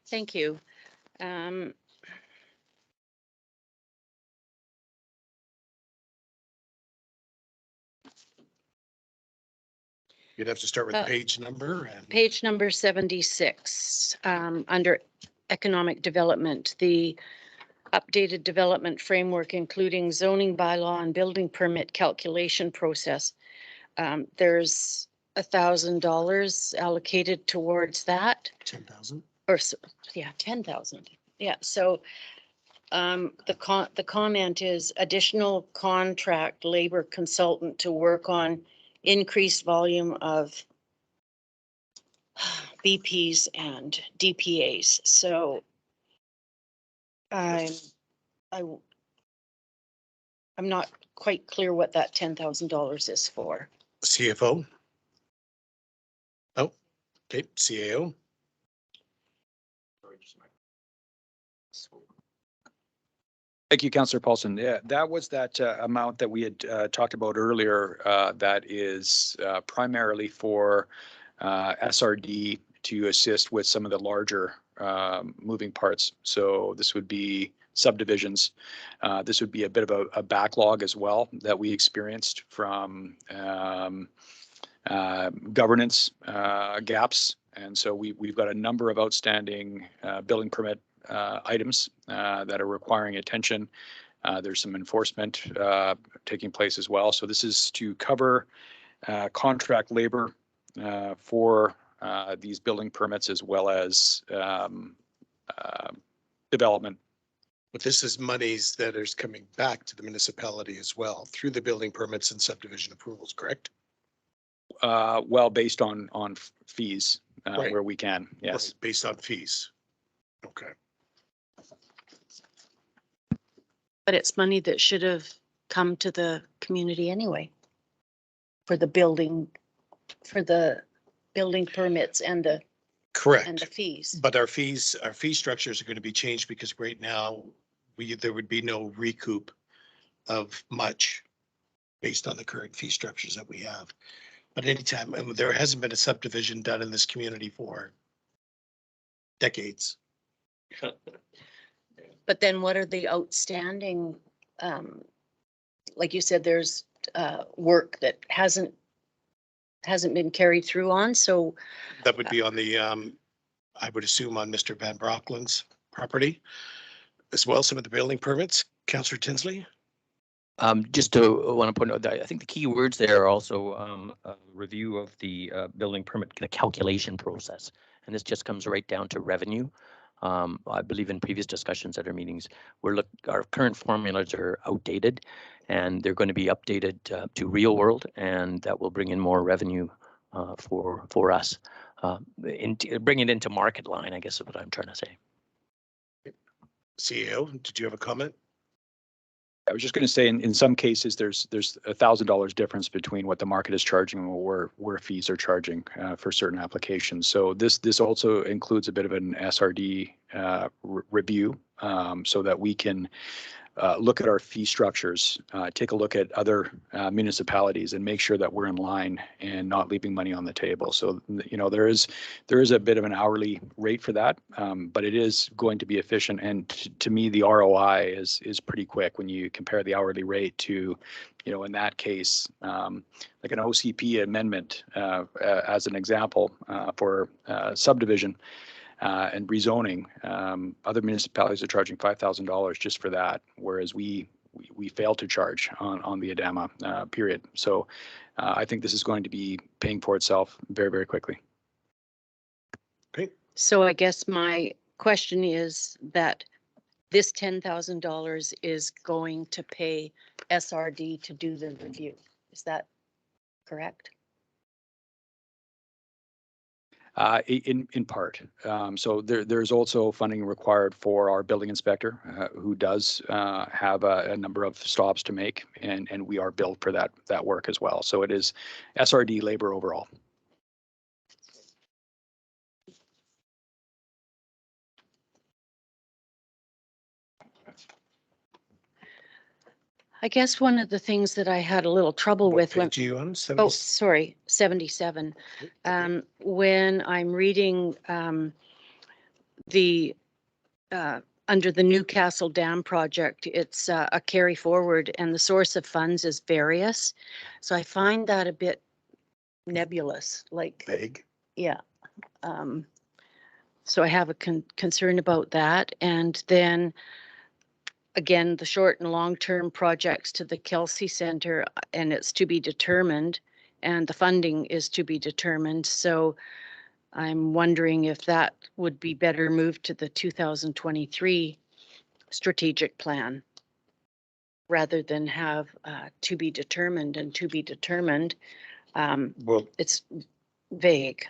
Thank you. You'd have to start with Uh, page number and. Page number 76, under economic development, the updated development framework, including zoning bylaw and building permit calculation process. There's $1,000 allocated towards that, 10,000. or yeah, 10,000. Yeah, so the comment is additional contract labor consultant to work on increased volume of BPs and DPAs. So I'm not quite clear what that $10,000 is for. CFO. Oh, okay, CAO. Sorry, just a minute. Thank you, Councillor Paulson. Yeah, that was that amount that we had talked about earlier that is primarily for SRD to assist with some of the larger moving parts. So this would be subdivisions. This would be a bit of a backlog as well that we experienced from governance gaps. And so we've got a number of outstanding building permit items that are requiring attention. There's some enforcement taking place as well. So this is to cover contract labor for these building permits as well as development. But this is monies that is coming back to the municipality as well through the building permits and subdivision approvals, correct? Well, based on fees Right. where we can, yes. Right, based on fees. Okay. But it's money that should have come to the community anyway. For the building permits and the Correct. fees. But our fee structures are going to be changed because right now there would be no recoup of much based on the current fee structures that we have. But anytime, and there hasn't been a subdivision done in this community for decades. But then what are the outstanding, like you said, there's work that hasn't been carried through on, so. That would be on the, I would assume on Mr. Van Brocklin's property as well, some of the building permits. Councillor Tinsley? Just to want to point out that I think the key words there are also a review of the building permit, the calculation process. And this just comes right down to revenue. I believe in previous discussions at our meetings, our current formulas are outdated and they're going to be updated to real world, and that will bring in more revenue for us. Bring it into market line, I guess is what I'm trying to say. CEO, did you have a comment? I was just going to say, in some cases, there's $1,000 difference between what the market is charging and where fees are charging for certain applications. So this also includes a bit of an SRD review so that we can look at our fee structures, take a look at other municipalities and make sure that we're in line and not leaving money on the table. So, you know, there is a bit of an hourly rate for that, but it is going to be efficient. And to me, the ROI is pretty quick when you compare the hourly rate to, you know, in that case, like an OCP amendment, as an example, for subdivision. And rezoning, other municipalities are charging $5,000 just for that, whereas we fail to charge on the Adama period. So I think this is going to be paying for itself very, very quickly. So I guess my question is that this $10,000 is going to pay SRD to do the review. Is that correct? In part. So there's also funding required for our building inspector, who does have a number of stops to make, and we are billed for that work as well. So it is SRD labor overall. I guess one of the things that I had a little trouble What with when, page are you on? oh, sorry, 77. When I'm reading the under the Newcastle Dam project, it's a carry forward and the source of funds is various. So I find that a bit nebulous, like, Vague. yeah. So I have a concern about that. And then again, the short and long-term projects to the Kelsey Center, and it's to be determined, and the funding is to be determined. So I'm wondering if that would be better moved to the 2023 strategic plan rather than have to be determined and to be determined. Well, It's vague.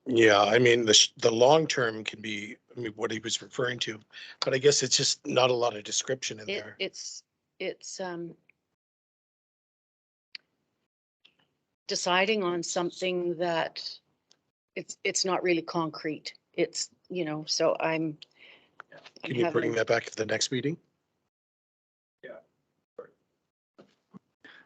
yeah, I mean, the long term can be, I mean, what he was referring to, but I guess it's just not a lot of description in there. It's deciding on something that it's not really concrete. It's, you know, so I'm Can you bring that back to the next meeting?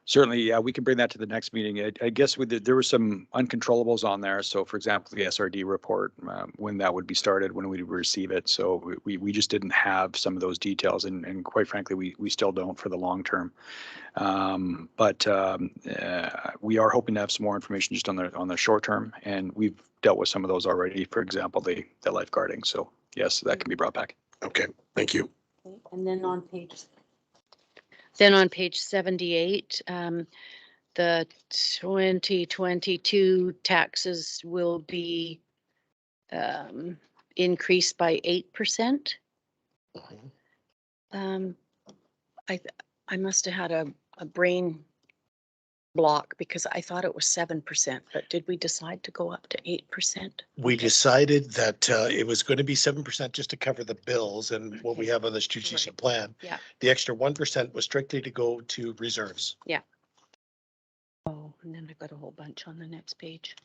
Certainly, yeah, we can bring that to the next meeting. I guess there were some uncontrollables on there. So for example, the SRD report, when that would be started, when we would receive it. So we just didn't have some of those details. And quite frankly, we still don't for the long term. But we are hoping to have some more information just on the short term. And we've dealt with some of those already. For example, the lifeguarding. So yes, that can be brought back. Okay, thank you. And then on page 78, the 2022 taxes will be increased by 8%. I must have had a brain block because I thought it was 7%, but did we decide to go up to 8%? We decided that it was going to be 7% just to cover the bills and what we have on the strategic plan. Yeah. The extra 1% was strictly to go to reserves. Yeah. Oh, and then I got a whole bunch on the next page.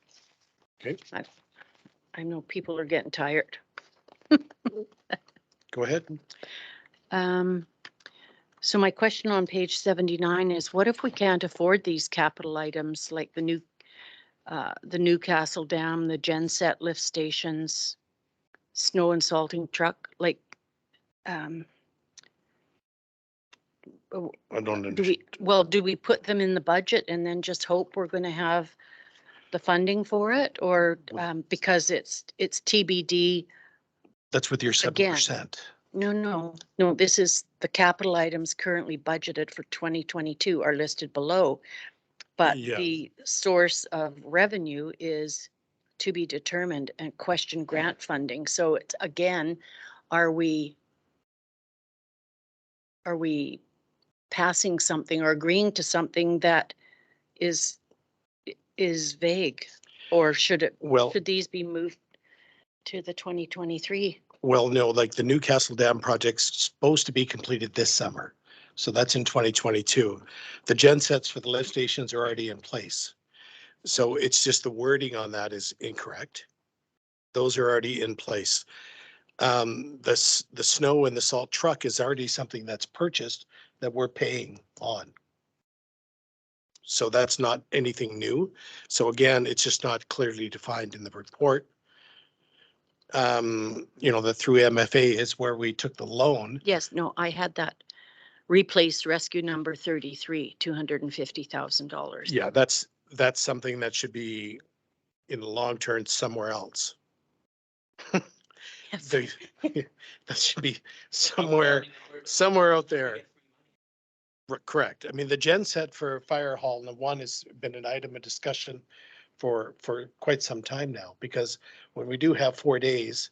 Okay. I know people are getting tired. Go ahead. So my question on page 79 is, what if we can't afford these capital items like the Newcastle Dam, the genset lift stations, snow and salting truck, like, I don't do we put them in the budget and then just hope we're going to have the funding for it, or because it's TBD? That's with your 7%. No, this is the capital items currently budgeted for 2022 are listed below. But Yeah. the source of revenue is to be determined and question grant funding. So it's again, are we passing something or agreeing to something that is vague? Or should these be moved to the 2023? Well, no, like the Newcastle Dam project's supposed to be completed this summer. So that's in 2022. The gensets for the lift stations are already in place. So it's just the wording on that is incorrect. Those are already in place. The snow and the salt truck is already something that's purchased that we're paying on. So that's not anything new. So again, it's just not clearly defined in the report. You know, the through MFA is where we took the loan. Yes, no, I had that. Replace rescue number 33, $250,000. Yeah, that's something that should be in the long term somewhere else. Yes. That should be somewhere out there. Correct. I mean, the gen set for fire hall number one has been an item of discussion for quite some time now, because when we do have 4 days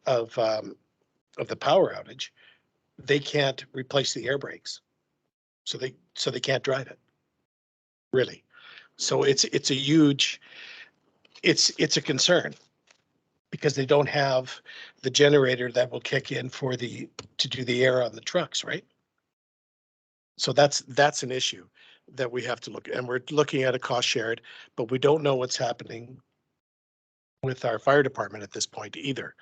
of the power outage, they can't replace the air brakes. So they can't drive it. Really. So it's a huge, it's a concern, because they don't have the generator that will kick in for to do the air on the trucks, right? So that's an issue that we have to look at, and we're looking at a cost shared, but we don't know what's happening with our fire department at this point either.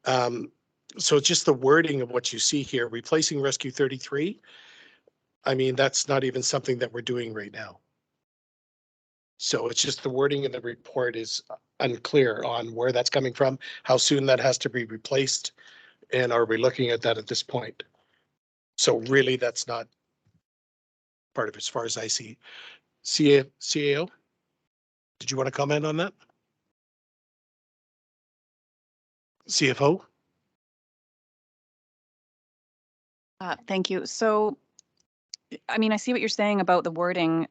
So it's just the wording of what you see here, replacing Rescue 33. I mean, that's not even something that we're doing right now. So it's just the wording in the report is unclear on where that's coming from, how soon that has to be replaced, and are we looking at that at this point? So really, that's not part of it as far as I see. CAO, did you want to comment on that? CFO? Thank you. So, I mean, I see what you're saying about the wording.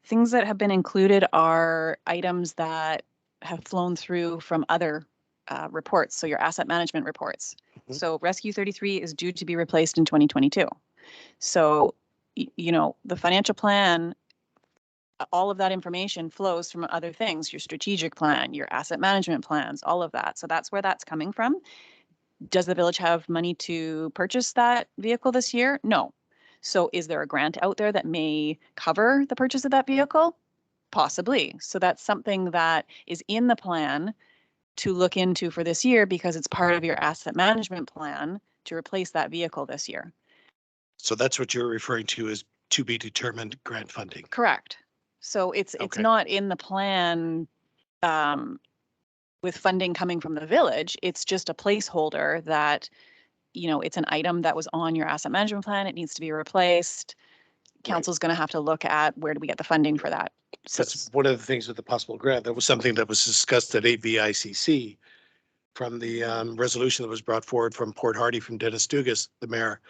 Things that have been included are items that have flown through from other reports, so your asset management reports. Mhm. So Rescue 33 is due to be replaced in 2022. So, you know, the financial plan, all of that information flows from other things, your strategic plan, your asset management plans, all of that. So that's where that's coming from. Does the village have money to purchase that vehicle this year? No. So is there a grant out there that may cover the purchase of that vehicle? Possibly. So that's something that is in the plan to look into for this year, because it's part of your asset management plan to replace that vehicle this year. So that's what you're referring to as to be determined grant funding. Correct. So it's Okay. not in the plan with funding coming from the village. It's just a placeholder that, you know, it's an item that was on your asset management plan. It needs to be replaced. Council's going to have to look at where do we get the funding for that. So That's one of the things with the possible grant. That was something that was discussed at AVICC from the resolution that was brought forward from Port Hardy, from Dennis Dugas, the mayor,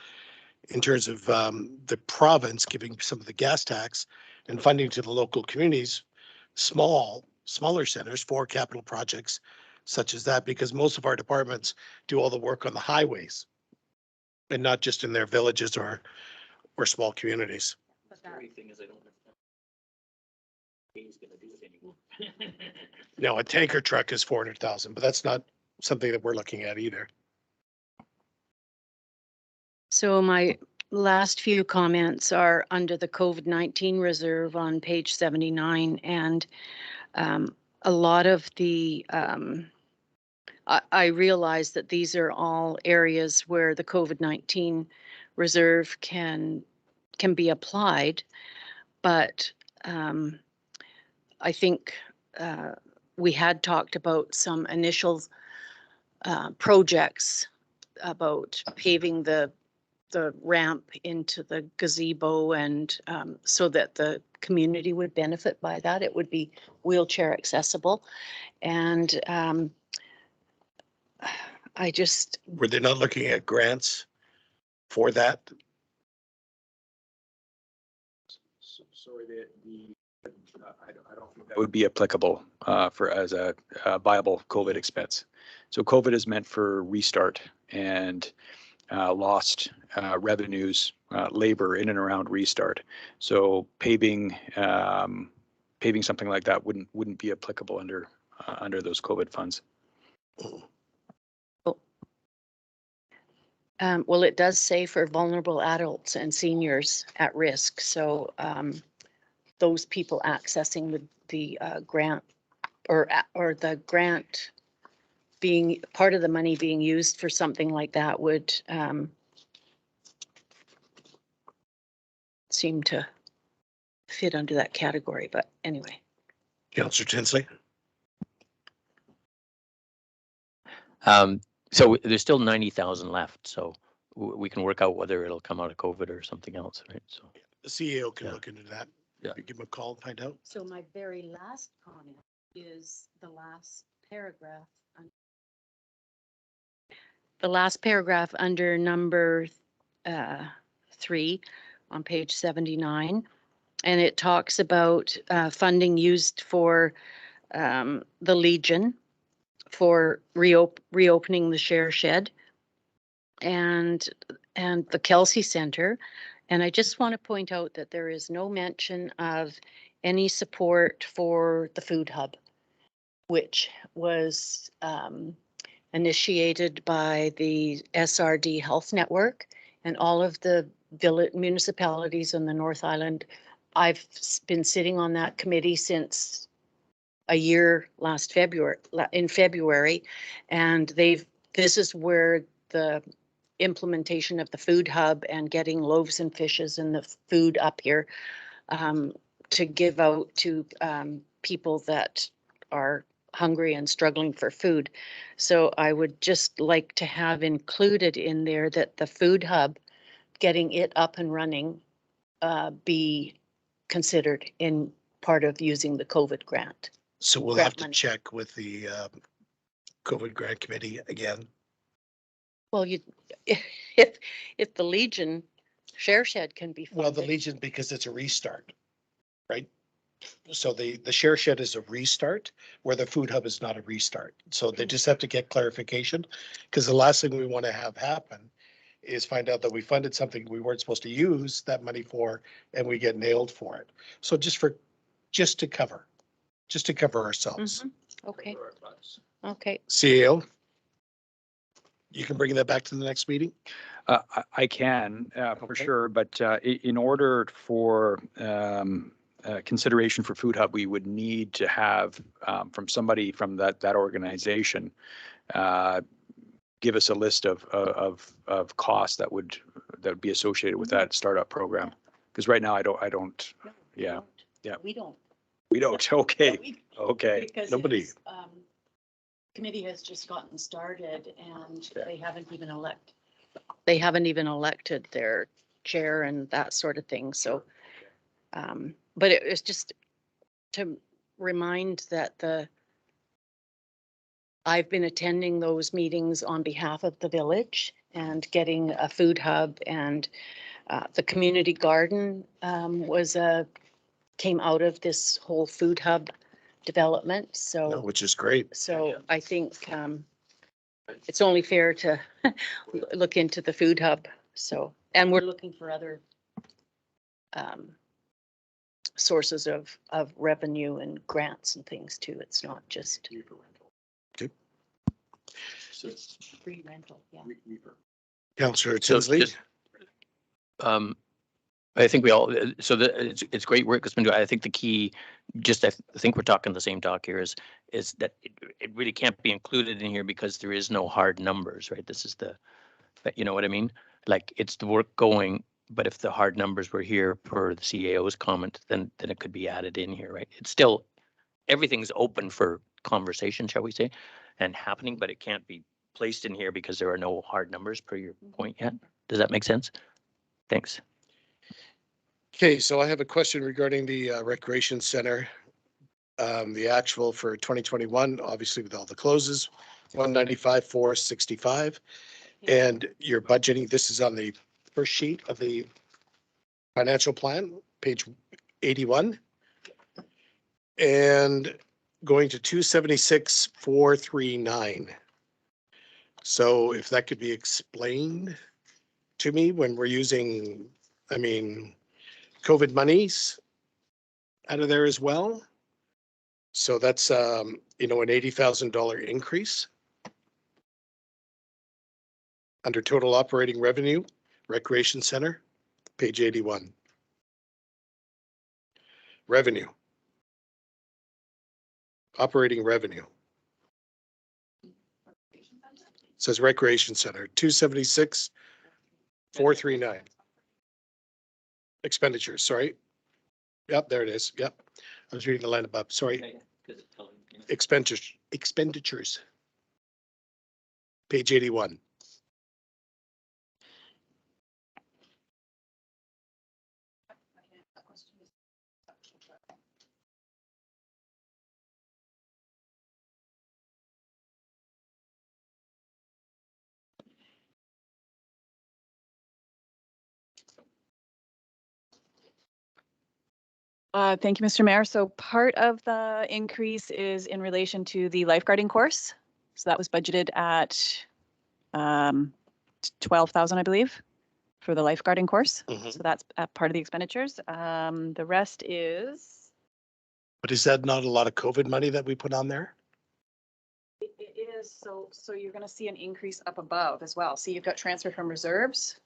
in terms of the province giving some of the gas tax and funding to the local communities, smaller centers for capital projects such as that, because most of our departments do all the work on the highways and not just in their villages or small communities. The scary thing is I don't know if he's gonna do it anymore. Now, a tanker truck is 400,000, but that's not something that we're looking at either. So my last few comments are under the COVID-19 reserve on page 79. And a lot of the, I realize that these are all areas where the COVID-19 reserve can be applied. But I think we had talked about some initial projects about paving the ramp into the gazebo, and so that the community would benefit by that. It would be wheelchair accessible. And I just, Were they not looking at grants for that? Sorry, I don't think that would be applicable for as a viable COVID expense. So COVID is meant for restart and lost revenues, labor in and around restart. So paving something like that wouldn't be applicable under those COVID funds. well, it does say for vulnerable adults and seniors at risk. So those people accessing the grant or the grant being, part of the money being used for something like that would seem to fit under that category, but anyway. Councillor Tinsley? So there's still 90,000 left, so we can work out whether it'll come out of COVID or something else, right? So, The CEO can Yeah. look into that. Yeah. Give him a call and find out. So my very last comment is the last paragraph. The last paragraph under number 3 on page 79. And it talks about funding used for the Legion for reopening the share shed and the Kelsey Center. And I just want to point out that there is no mention of any support for the food hub, which was initiated by the SRD Health Network and all of the village municipalities in the North Island. I've been sitting on that committee since a year in February, and this is where the implementation of the food hub and getting loaves and fishes and the food up here to give out to people that are hungry and struggling for food. So I would just like to have included in there that the food hub, getting it up and running, be considered in part of using the COVID grant. So we'll Grant have to money. check with the COVID grant committee again. Well, if the Legion share shed can be Well, the funded. Legion, because it's a restart, right? So the share shed is a restart where the food hub is not a restart. So they just have to get clarification. Because the last thing we want to have happen is find out that we funded something we weren't supposed to use that money for and we get nailed for it. So just to cover ourselves. Mhm. Okay, okay. CEO? You can bring that back to the next meeting? I can, for sure, but in order for consideration for Food Hub, we would need to have from somebody from that organization give us a list of costs that would be associated with that startup program. Because right now I don't. No, Yeah. don't. Yeah. We don't. We don't. Okay. We- Okay. Because Nobody- it's, committee has just gotten started and Yeah. they haven't even elected their chair and that sort of thing, so. But it was just to remind that I've been attending those meetings on behalf of the village and getting a food hub, and the community garden came out of this whole food hub development, No, so. which is great. So I think it's only fair to look into the food hub. So, and we're looking for other sources of revenue and grants and things too. It's not just free rental. Yeah. Councillor so Tinsley? just, I think we all, so it's great work that's been doing. I think the key, I think we're talking the same talk here, is that it really can't be included in here because there is no hard numbers, right? This is you know what I mean? Like, it's the work going, but if the hard numbers were here per the CAO's comment, then it could be added in here, right? It's still, everything's open for conversation, shall we say, and happening, but it can't be placed in here because there are no hard numbers per your point yet. Does that make sense? Thanks. Okay, so I have a question regarding the recreation center. The actual for 2021, obviously with all the closes, 195,465. And you're budgeting, this is on the first sheet of the financial plan, page 81. And going to 276,439. So if that could be explained to me when we're using, COVID monies out of there as well. So that's, an $80,000 increase. Under total operating revenue, recreation center, page 81. Revenue. Operating revenue. Says Recreation Center, 276, 439. Expenditures, sorry. Yep, there it is. Yep. I was reading the line above, sorry. Okay, 'cause it's telling me. Expenditures. Page 81. Thank you, Mr. Mayor. So part of the increase is in relation to the lifeguarding course. So that was budgeted at 12,000, I believe, for the lifeguarding course. Mhm. So that's part of the expenditures. The rest is. But is that not a lot of COVID money that we put on there? It is, so you're gonna see an increase up above as well. See, you've got transfer from reserves.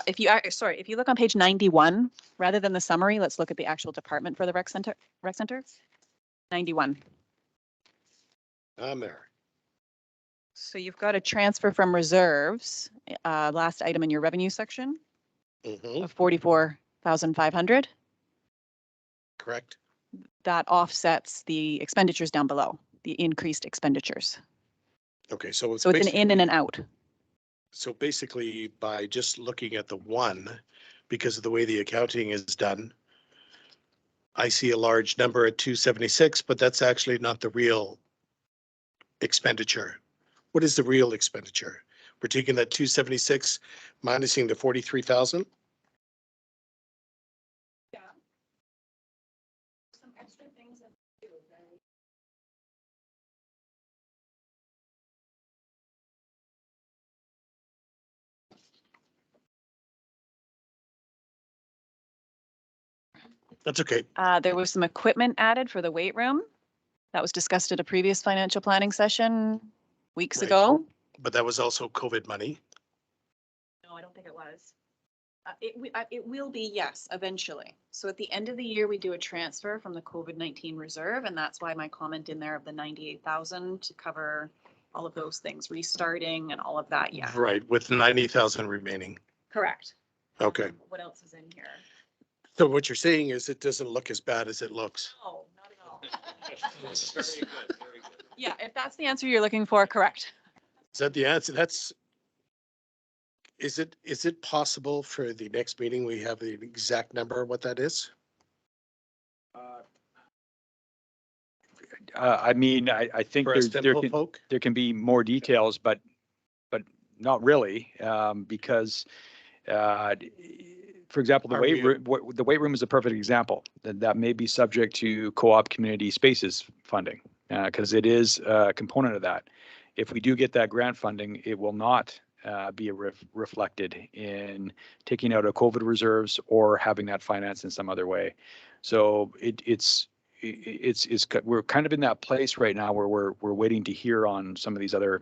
If you, sorry, if you look on page 91, rather than the summary, let's look at the actual department for the rec center. 91. I'm there. So you've got a transfer from reserves, last item in your revenue section Mhm. of 44,500. Correct. That offsets the expenditures down below, the increased expenditures. Okay, so So it's an in and an out. So basically, by just looking at the one, because of the way the accounting is done, I see a large number at 276, but that's actually not the real expenditure. What is the real expenditure? We're taking that 276, minusing the 43,000? Yeah. Some extra things that we do, right? That's okay. There was some equipment added for the weight room. That was discussed at a previous financial planning session weeks Right. ago. But that was also COVID money. No, I don't think it was. It will be, yes, eventually. So at the end of the year, we do a transfer from the COVID-19 reserve, and that's why my comment in there of the 98,000 to cover all of those things, restarting and all of that, yeah. Right, with 90,000 remaining. Correct. Okay. What else is in here? So what you're saying is it doesn't look as bad as it looks. No, not at all. Very good, very good. Yeah, if that's the answer you're looking for, correct. Is that the answer? Is it possible for the next meeting, we have the exact number of what that is? I mean, I think For us there simple can, folk? there can be more details, but not really, because, for example, Are we- the weight room is a perfect example. That may be subject to co-op community spaces funding, because it is a component of that. If we do get that grant funding, it will not be reflected in taking out of COVID reserves or having that financed in some other way. So we're kind of in that place right now where we're waiting to hear on some of these other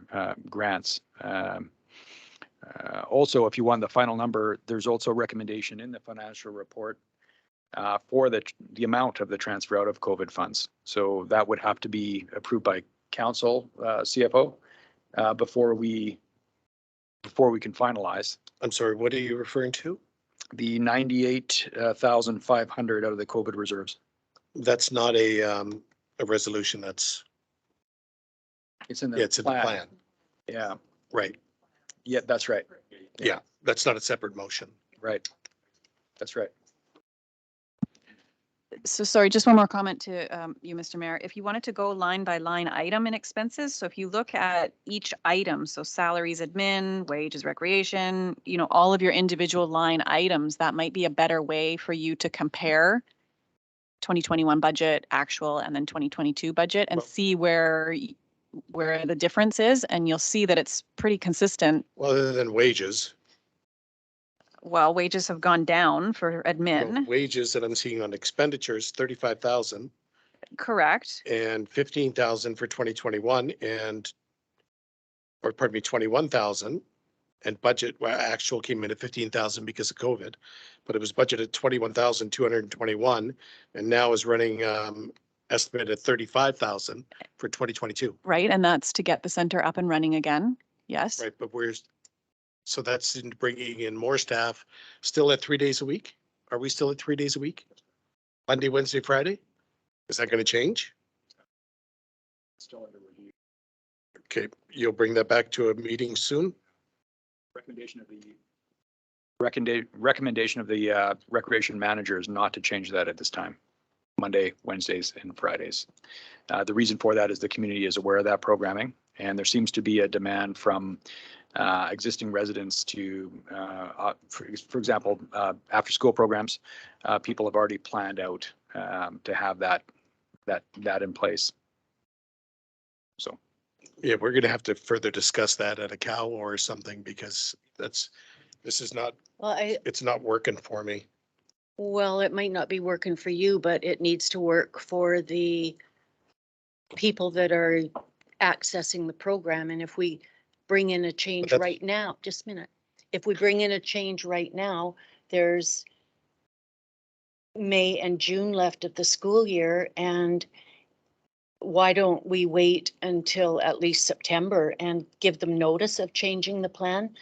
grants. Also, if you want the final number, there's also a recommendation in the financial report for the amount of the transfer out of COVID funds. So that would have to be approved by council, CFO, before we can finalize. I'm sorry, what are you referring to? The 98,500 out of the COVID reserves. That's not a resolution, It's in yeah, it's in the plan, Yeah, right? yeah, that's right. Yeah, that's not a separate motion. Right. That's right. So sorry, just one more comment to you, Mr. Mayor. If you wanted to go line by line item in expenses, so if you look at each item, so salaries, admin, wages, recreation, all of your individual line items, that might be a better way for you to compare 2021 budget actual and then 2022 budget and Well- see where the difference is, and you'll see that it's pretty consistent. Well, other than wages, Well, wages have gone down for well, admin, wages that I'm seeing on expenditures, 35,000 correct? and 15,000 for 2021 or pardon me, 21,000. And budget, well, actual came in at 15,000 because of COVID, but it was budgeted 21,221 and now is running estimated at 35,000 for 2022. Right, and that's to get the center up and running again. yes. Right, but so that's in bringing in more staff, still at 3 days a week? Are we still at 3 days a week? Monday, Wednesday, Friday? Is that going to change? Still under review. Okay, you'll bring that back to a meeting soon? Recommendation of the recreation manager is not to change that at this time. Monday, Wednesdays, and Fridays. The reason for that is the community is aware of that programming, and there seems to be a demand from existing residents to, for example, after-school programs. People have already planned out to have that in place. So. Yeah, we're going to have to further discuss that at a cow or something because this is not, Well, it's not working for me. well, it might not be working for you, but it needs to work for the people that are accessing the program. And if we bring in a change that's- right now, just a minute. If we bring in a change right now, there's May and June left of the school year, and why don't we wait until at least September and give them notice of changing the plan?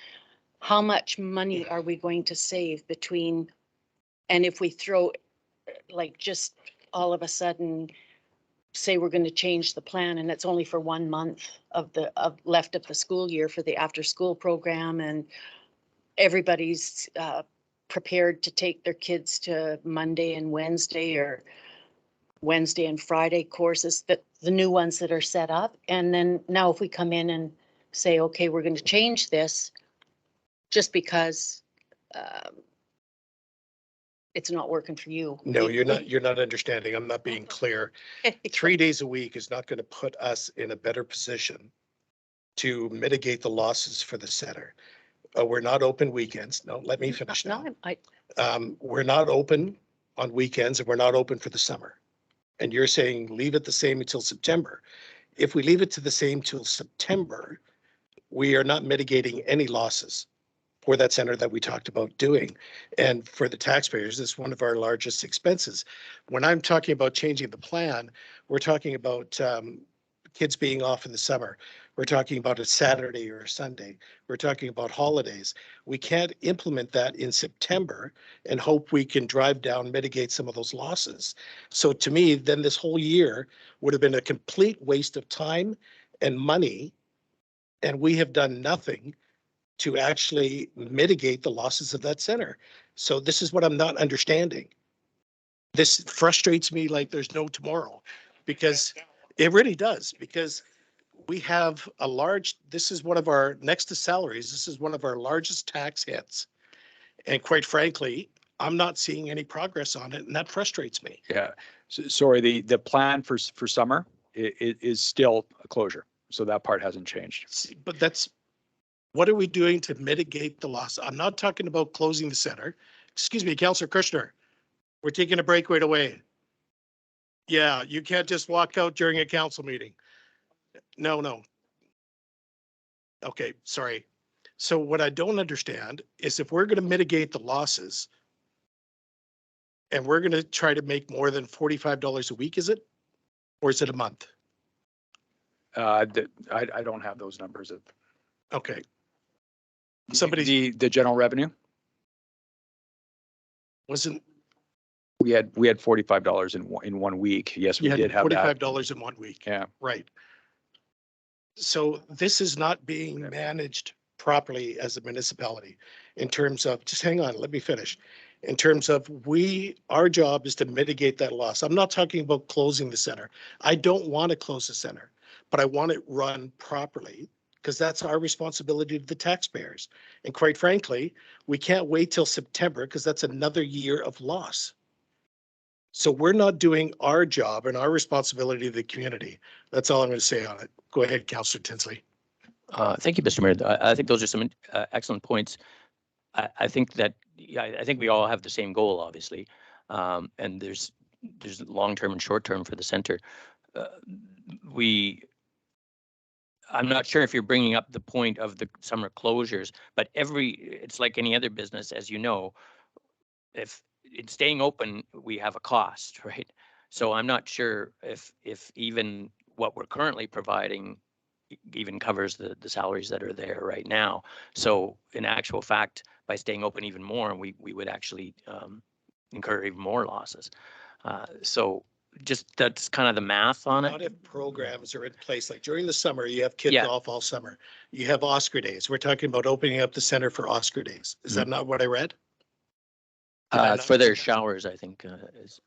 How much money are we going to save between, and if we throw, like, just all of a sudden, say we're going to change the plan and it's only for 1 month of left of the school year for the after school program, and everybody's prepared to take their kids to Monday and Wednesday or Wednesday and Friday courses, that the new ones that are set up. And then now if we come in and say, okay, we're going to change this just because it's not working for you. No, you're not understanding. I'm not being clear. 3 days a week is not going to put us in a better position to mitigate the losses for the center. We're not open weekends. No, let me finish now. No, We're not open on weekends and we're not open for the summer. And you're saying leave it the same until September. If we leave it to the same till September, we are not mitigating any losses for that center that we talked about doing. And for the taxpayers, it's one of our largest expenses. When I'm talking about changing the plan, we're talking about kids being off in the summer. We're talking about a Saturday or a Sunday. We're talking about holidays. We can't implement that in September and hope we can drive down, mitigate some of those losses. So to me, then this whole year would have been a complete waste of time and money. And we have done nothing to actually mitigate the losses of that center. So this is what I'm not understanding. This frustrates me like there's no tomorrow, because it really does, because we have a large, this is one of our, next to salaries, this is one of our largest tax hits. And quite frankly, I'm not seeing any progress on it, and that frustrates me. Yeah, sorry, the plan for summer is still a closure. So that part hasn't changed. But that's, what are we doing to mitigate the loss? I'm not talking about closing the center. Excuse me, Councillor Kushner, we're taking a break right away. Yeah, you can't just walk out during a council meeting. No. Okay, sorry. So what I don't understand is if we're going to mitigate the losses and we're going to try to make more than $45 a week, is it? Or is it a month? I don't have those numbers of. Okay. Somebody The general revenue, wasn't, we had $45 in 1 week. Yes, we you did had have that. $45 in 1 week. Yeah. Right. So this is not being managed properly as a municipality in terms of, just hang on, let me finish. In terms of our job is to mitigate that loss. I'm not talking about closing the center. I don't want to close the center, but I want it run properly because that's our responsibility to the taxpayers. And quite frankly, we can't wait till September because that's another year of loss. So we're not doing our job and our responsibility to the community. That's all I'm going to say on it. Go ahead, Councillor Tinsley. Thank you, Mr. Mayor. I think those are some excellent points. I think that, yeah, I think we all have the same goal, obviously. And there's long-term and short-term for the center. I'm not sure if you're bringing up the point of the summer closures, but it's like any other business, as you know, if it's staying open, we have a cost, right? So I'm not sure if even what we're currently providing even covers the salaries that are there right now. So in actual fact, by staying open even more, we would actually incur even more losses. So just that's kind of the math on Not it. if programs are in place, like during the summer, you have kids Yeah. off all summer. You have Oscar days. We're talking about opening up the center for Oscar days. Is that not what I read? Did I not For their read that? showers, I think is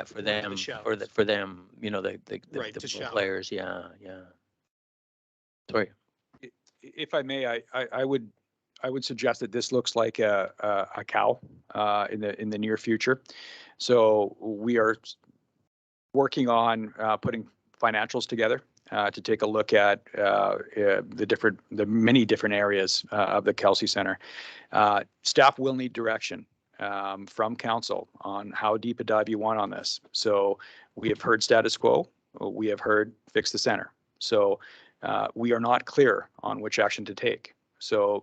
for the them, showers. for them, you know, the Right, to the shower. players. Yeah. Sorry. If I may, I would suggest that this looks like a cow in the near future. So we are working on putting financials together to take a look at the many different areas of the Kelsey Center. Staff will need direction from council on how deep a dive you want on this. So we have heard status quo. We have heard fix the center. So we are not clear on which action to take. So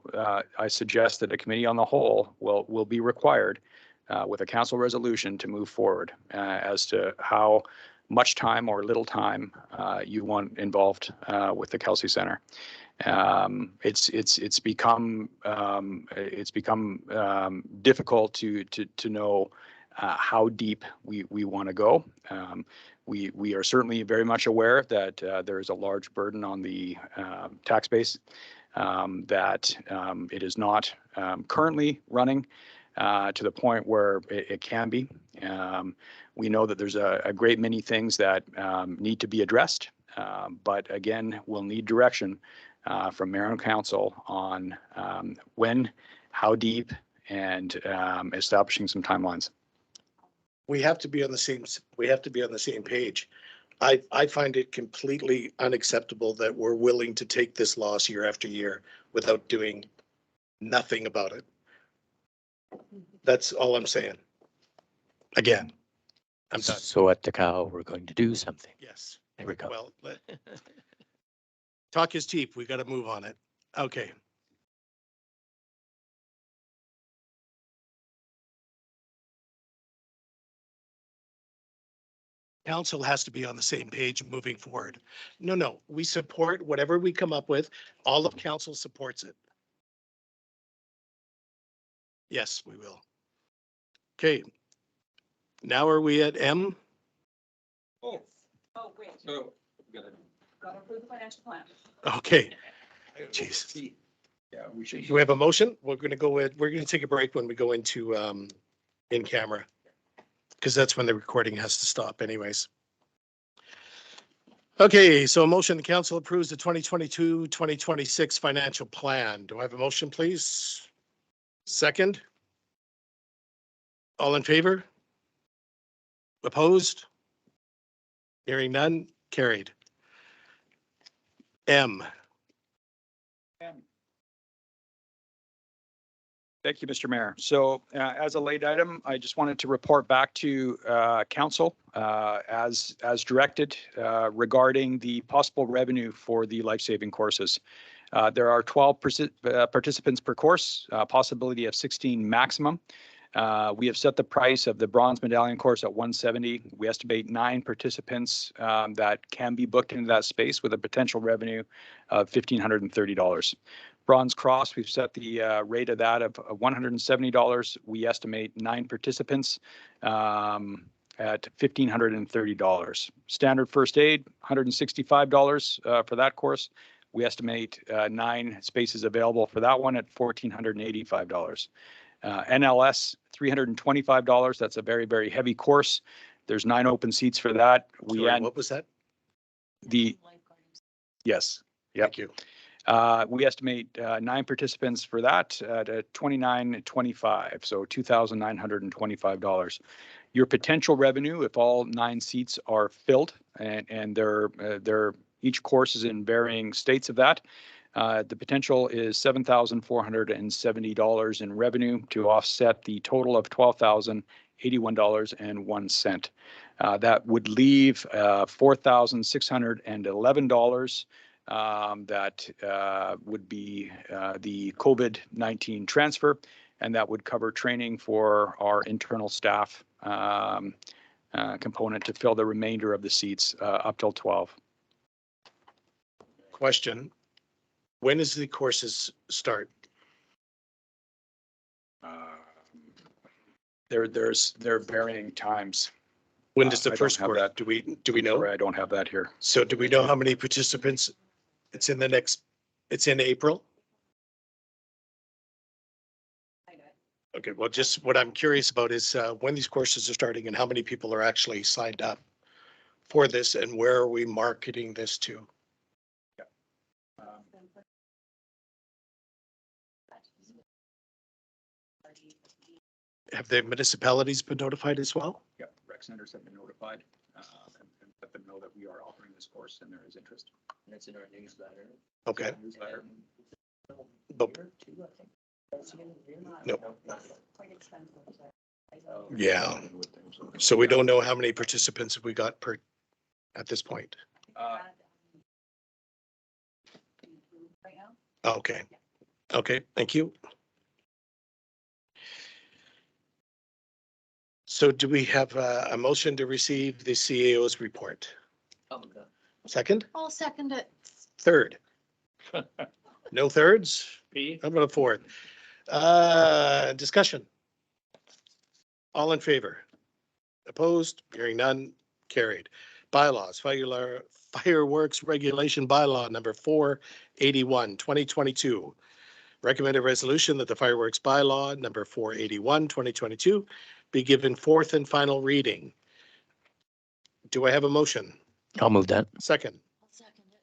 I suggest that a committee on the whole will be required with a council resolution to move forward as to how much time or little time you want involved with the Kelsey Center. It's become difficult to know how deep we want to go. We are certainly very much aware that there is a large burden on the tax base, that it is not currently running to the point where it can be. We know that there's a great many things that need to be addressed, but again, we'll need direction from Mayor and Council on when, how deep, and establishing some timelines. We have to be on the same page. I find it completely unacceptable that we're willing to take this loss year after year without doing nothing about it. That's all I'm saying. Again, I'm done. So at the cow, we're going to do something. Yes. There we go. Well, talk is cheap. We got to move on it. Okay. Council has to be on the same page moving forward. No, we support whatever we come up with. All of council supports it. Yes, we will. Okay. Now are we at M? Oh, wait, so we gotta. gotta approve the financial plan. Okay. Jeez. Yeah, we should. Do we have a motion? We're going to take a break when we go into in camera, because that's when the recording has to stop anyways. Okay, so a motion, the council approves the 2022-2026 financial plan. Do I have a motion, please? Second? All in favor? Opposed? Hearing none, carried. M. Thank you, Mr. Mayor. So as a late item, I just wanted to report back to council as directed regarding the possible revenue for the life-saving courses. There are 12 participants per course, possibility of 16 maximum. We have set the price of the bronze medallion course at $170. We estimate 9 participants that can be booked into that space with a potential revenue of $1,530. Bronze cross, we've set the rate of that of $170. We estimate 9 participants at $1,530. Standard first aid, $165 for that course. We estimate 9 spaces available for that one at $1,485. NLS, $325. That's a very, very heavy course. There's 9 open seats for that. Sorry, what was that? Yes. Yep. Thank you. We estimate 9 participants for that at $2,925, so $2,925. Your potential revenue, if all 9 seats are filled, and they're each course is in varying states of that, the potential is $7,470 in revenue to offset the total of $12,081.01. That would leave $4,611. That would be the COVID-19 transfer, and that would cover training for our internal staff component to fill the remainder of the seats up till 12. question. When does the courses start? There are varying times. When does the I don't first have course? that. Do we know? Sorry, I don't have that here. So do we know how many participants? It's in April? Okay, well, just what I'm curious about is when these courses are starting and how many people are actually signed up for this and where are we marketing this to? Have the municipalities been notified as well? Yeah, rec centers have been notified, and let them know that we are offering this course and there is interest. And it's in our newsletter. Okay, Newsletter. but no, yeah. So we don't know how many participants we got at this point. Okay, okay, thank you. So do we have a motion to receive the CAO's report? Second, I'll second it. third? No thirds? P. How about a fourth? Discussion. All in favor? Opposed? Hearing none, carried. Bylaws, fireworks regulation bylaw number 481, 2022. Recommended resolution that the fireworks bylaw number 481, 2022 be given fourth and final reading. Do I have a motion? I'll move that. Second, I'll second it.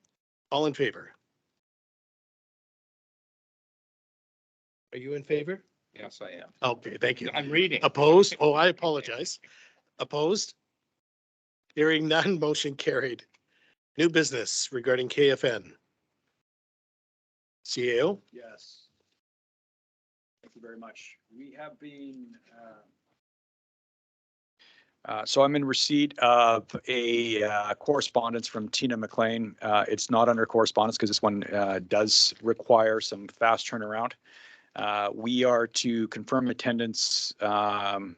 all in favor? Are you in favor? Yes, I am. Okay, thank you. I'm reading. Opposed? Oh, I apologize. Opposed? Hearing none, motion carried. New business regarding KFN. CAO? Yes. Thank you very much. We have been, so I'm in receipt of a correspondence from Tina McLean. It's not under correspondence because this one does require some fast turnaround. We are to confirm attendance on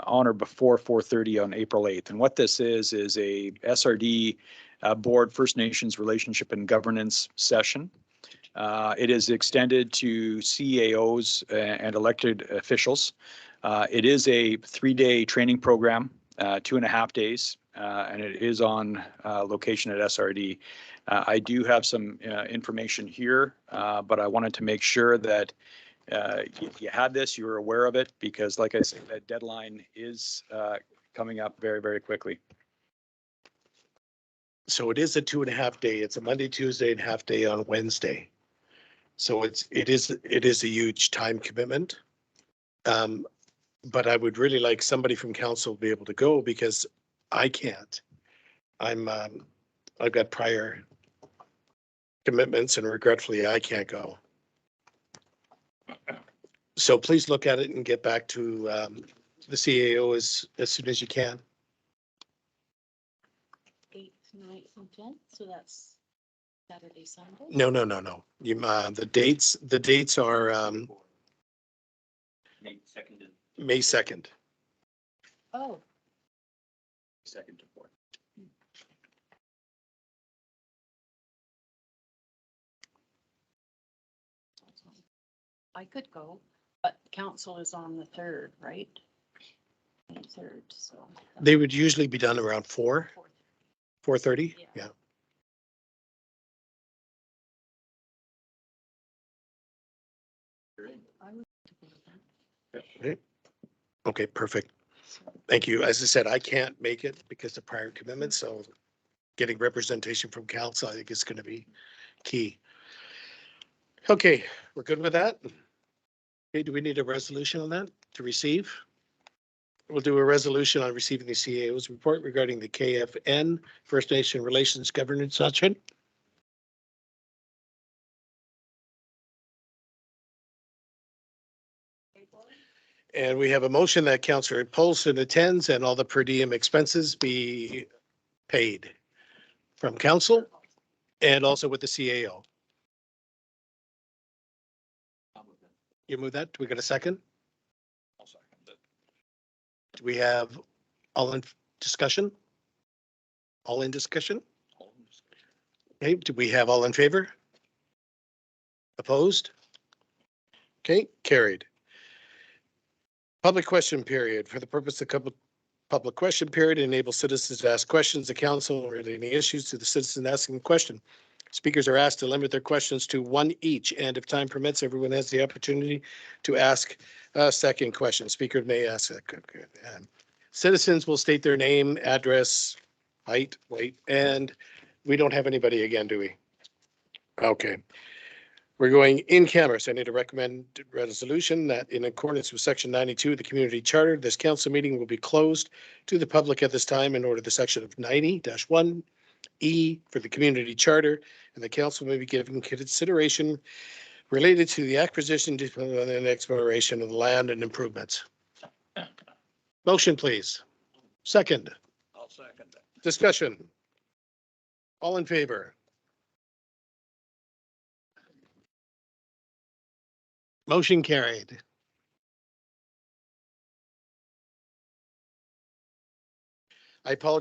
or before 4:30 on April 8th. And what this is a SRD Board First Nations Relationship and Governance session. It is extended to CAOs and elected officials. It is a 3-day training program, 2.5 days, and it is on location at SRD. I do have some information here, but I wanted to make sure that you had this, you were aware of it, because like I said, that deadline is coming up very, very quickly. So it is a 2.5 day. It's a Monday, Tuesday, and half day on Wednesday. So it is a huge time commitment. But I would really like somebody from council to be able to go because I can't. I've got prior commitments and regretfully I can't go. So please look at it and get back to the CAO as soon as you can. 8th, 9th, and 10th, so that's Saturday, Sunday. No. You, the dates are May 2nd and May 2nd. Oh, 2nd to 4th. I could go, but council is on the 3rd, right? May 3rd, so. They would usually be done around 4, 4:30. Yeah. Yeah. I would go to that. Okay. Okay, perfect. Thank you. As I said, I can't make it because of prior commitments, so getting representation from council, I think is going to be key. Okay, we're good with that. Okay, do we need a resolution on that to receive? We'll do a resolution on receiving the CAO's report regarding the KFN First Nation Relations Governance Session. And we have a motion that Councillor Paulson attends and all the per diem expenses be paid from council and also with the CAO. You move that? Do we get a second? I'll second it. Do we have all in discussion? All in discussion? Okay, do we have all in favor? Opposed? Okay, carried. Public question period. For the purpose of public question period, enable citizens to ask questions to council or any issues to the citizen asking a question. Speakers are asked to limit their questions to one each, and if time permits, everyone has the opportunity to ask a second question. Speaker may ask a citizens will state their name, address, height, weight, and we don't have anybody again, do we? Okay. We're going in camera, so I need to recommend resolution that in accordance with section 92 of the community charter, this council meeting will be closed to the public at this time in order to section of 90-1 E for the community charter, and the council may be given consideration related to the acquisition and exploration of the land and improvements. Motion, please. Second. I'll second that. Discussion. All in favor? Motion carried. I apologize.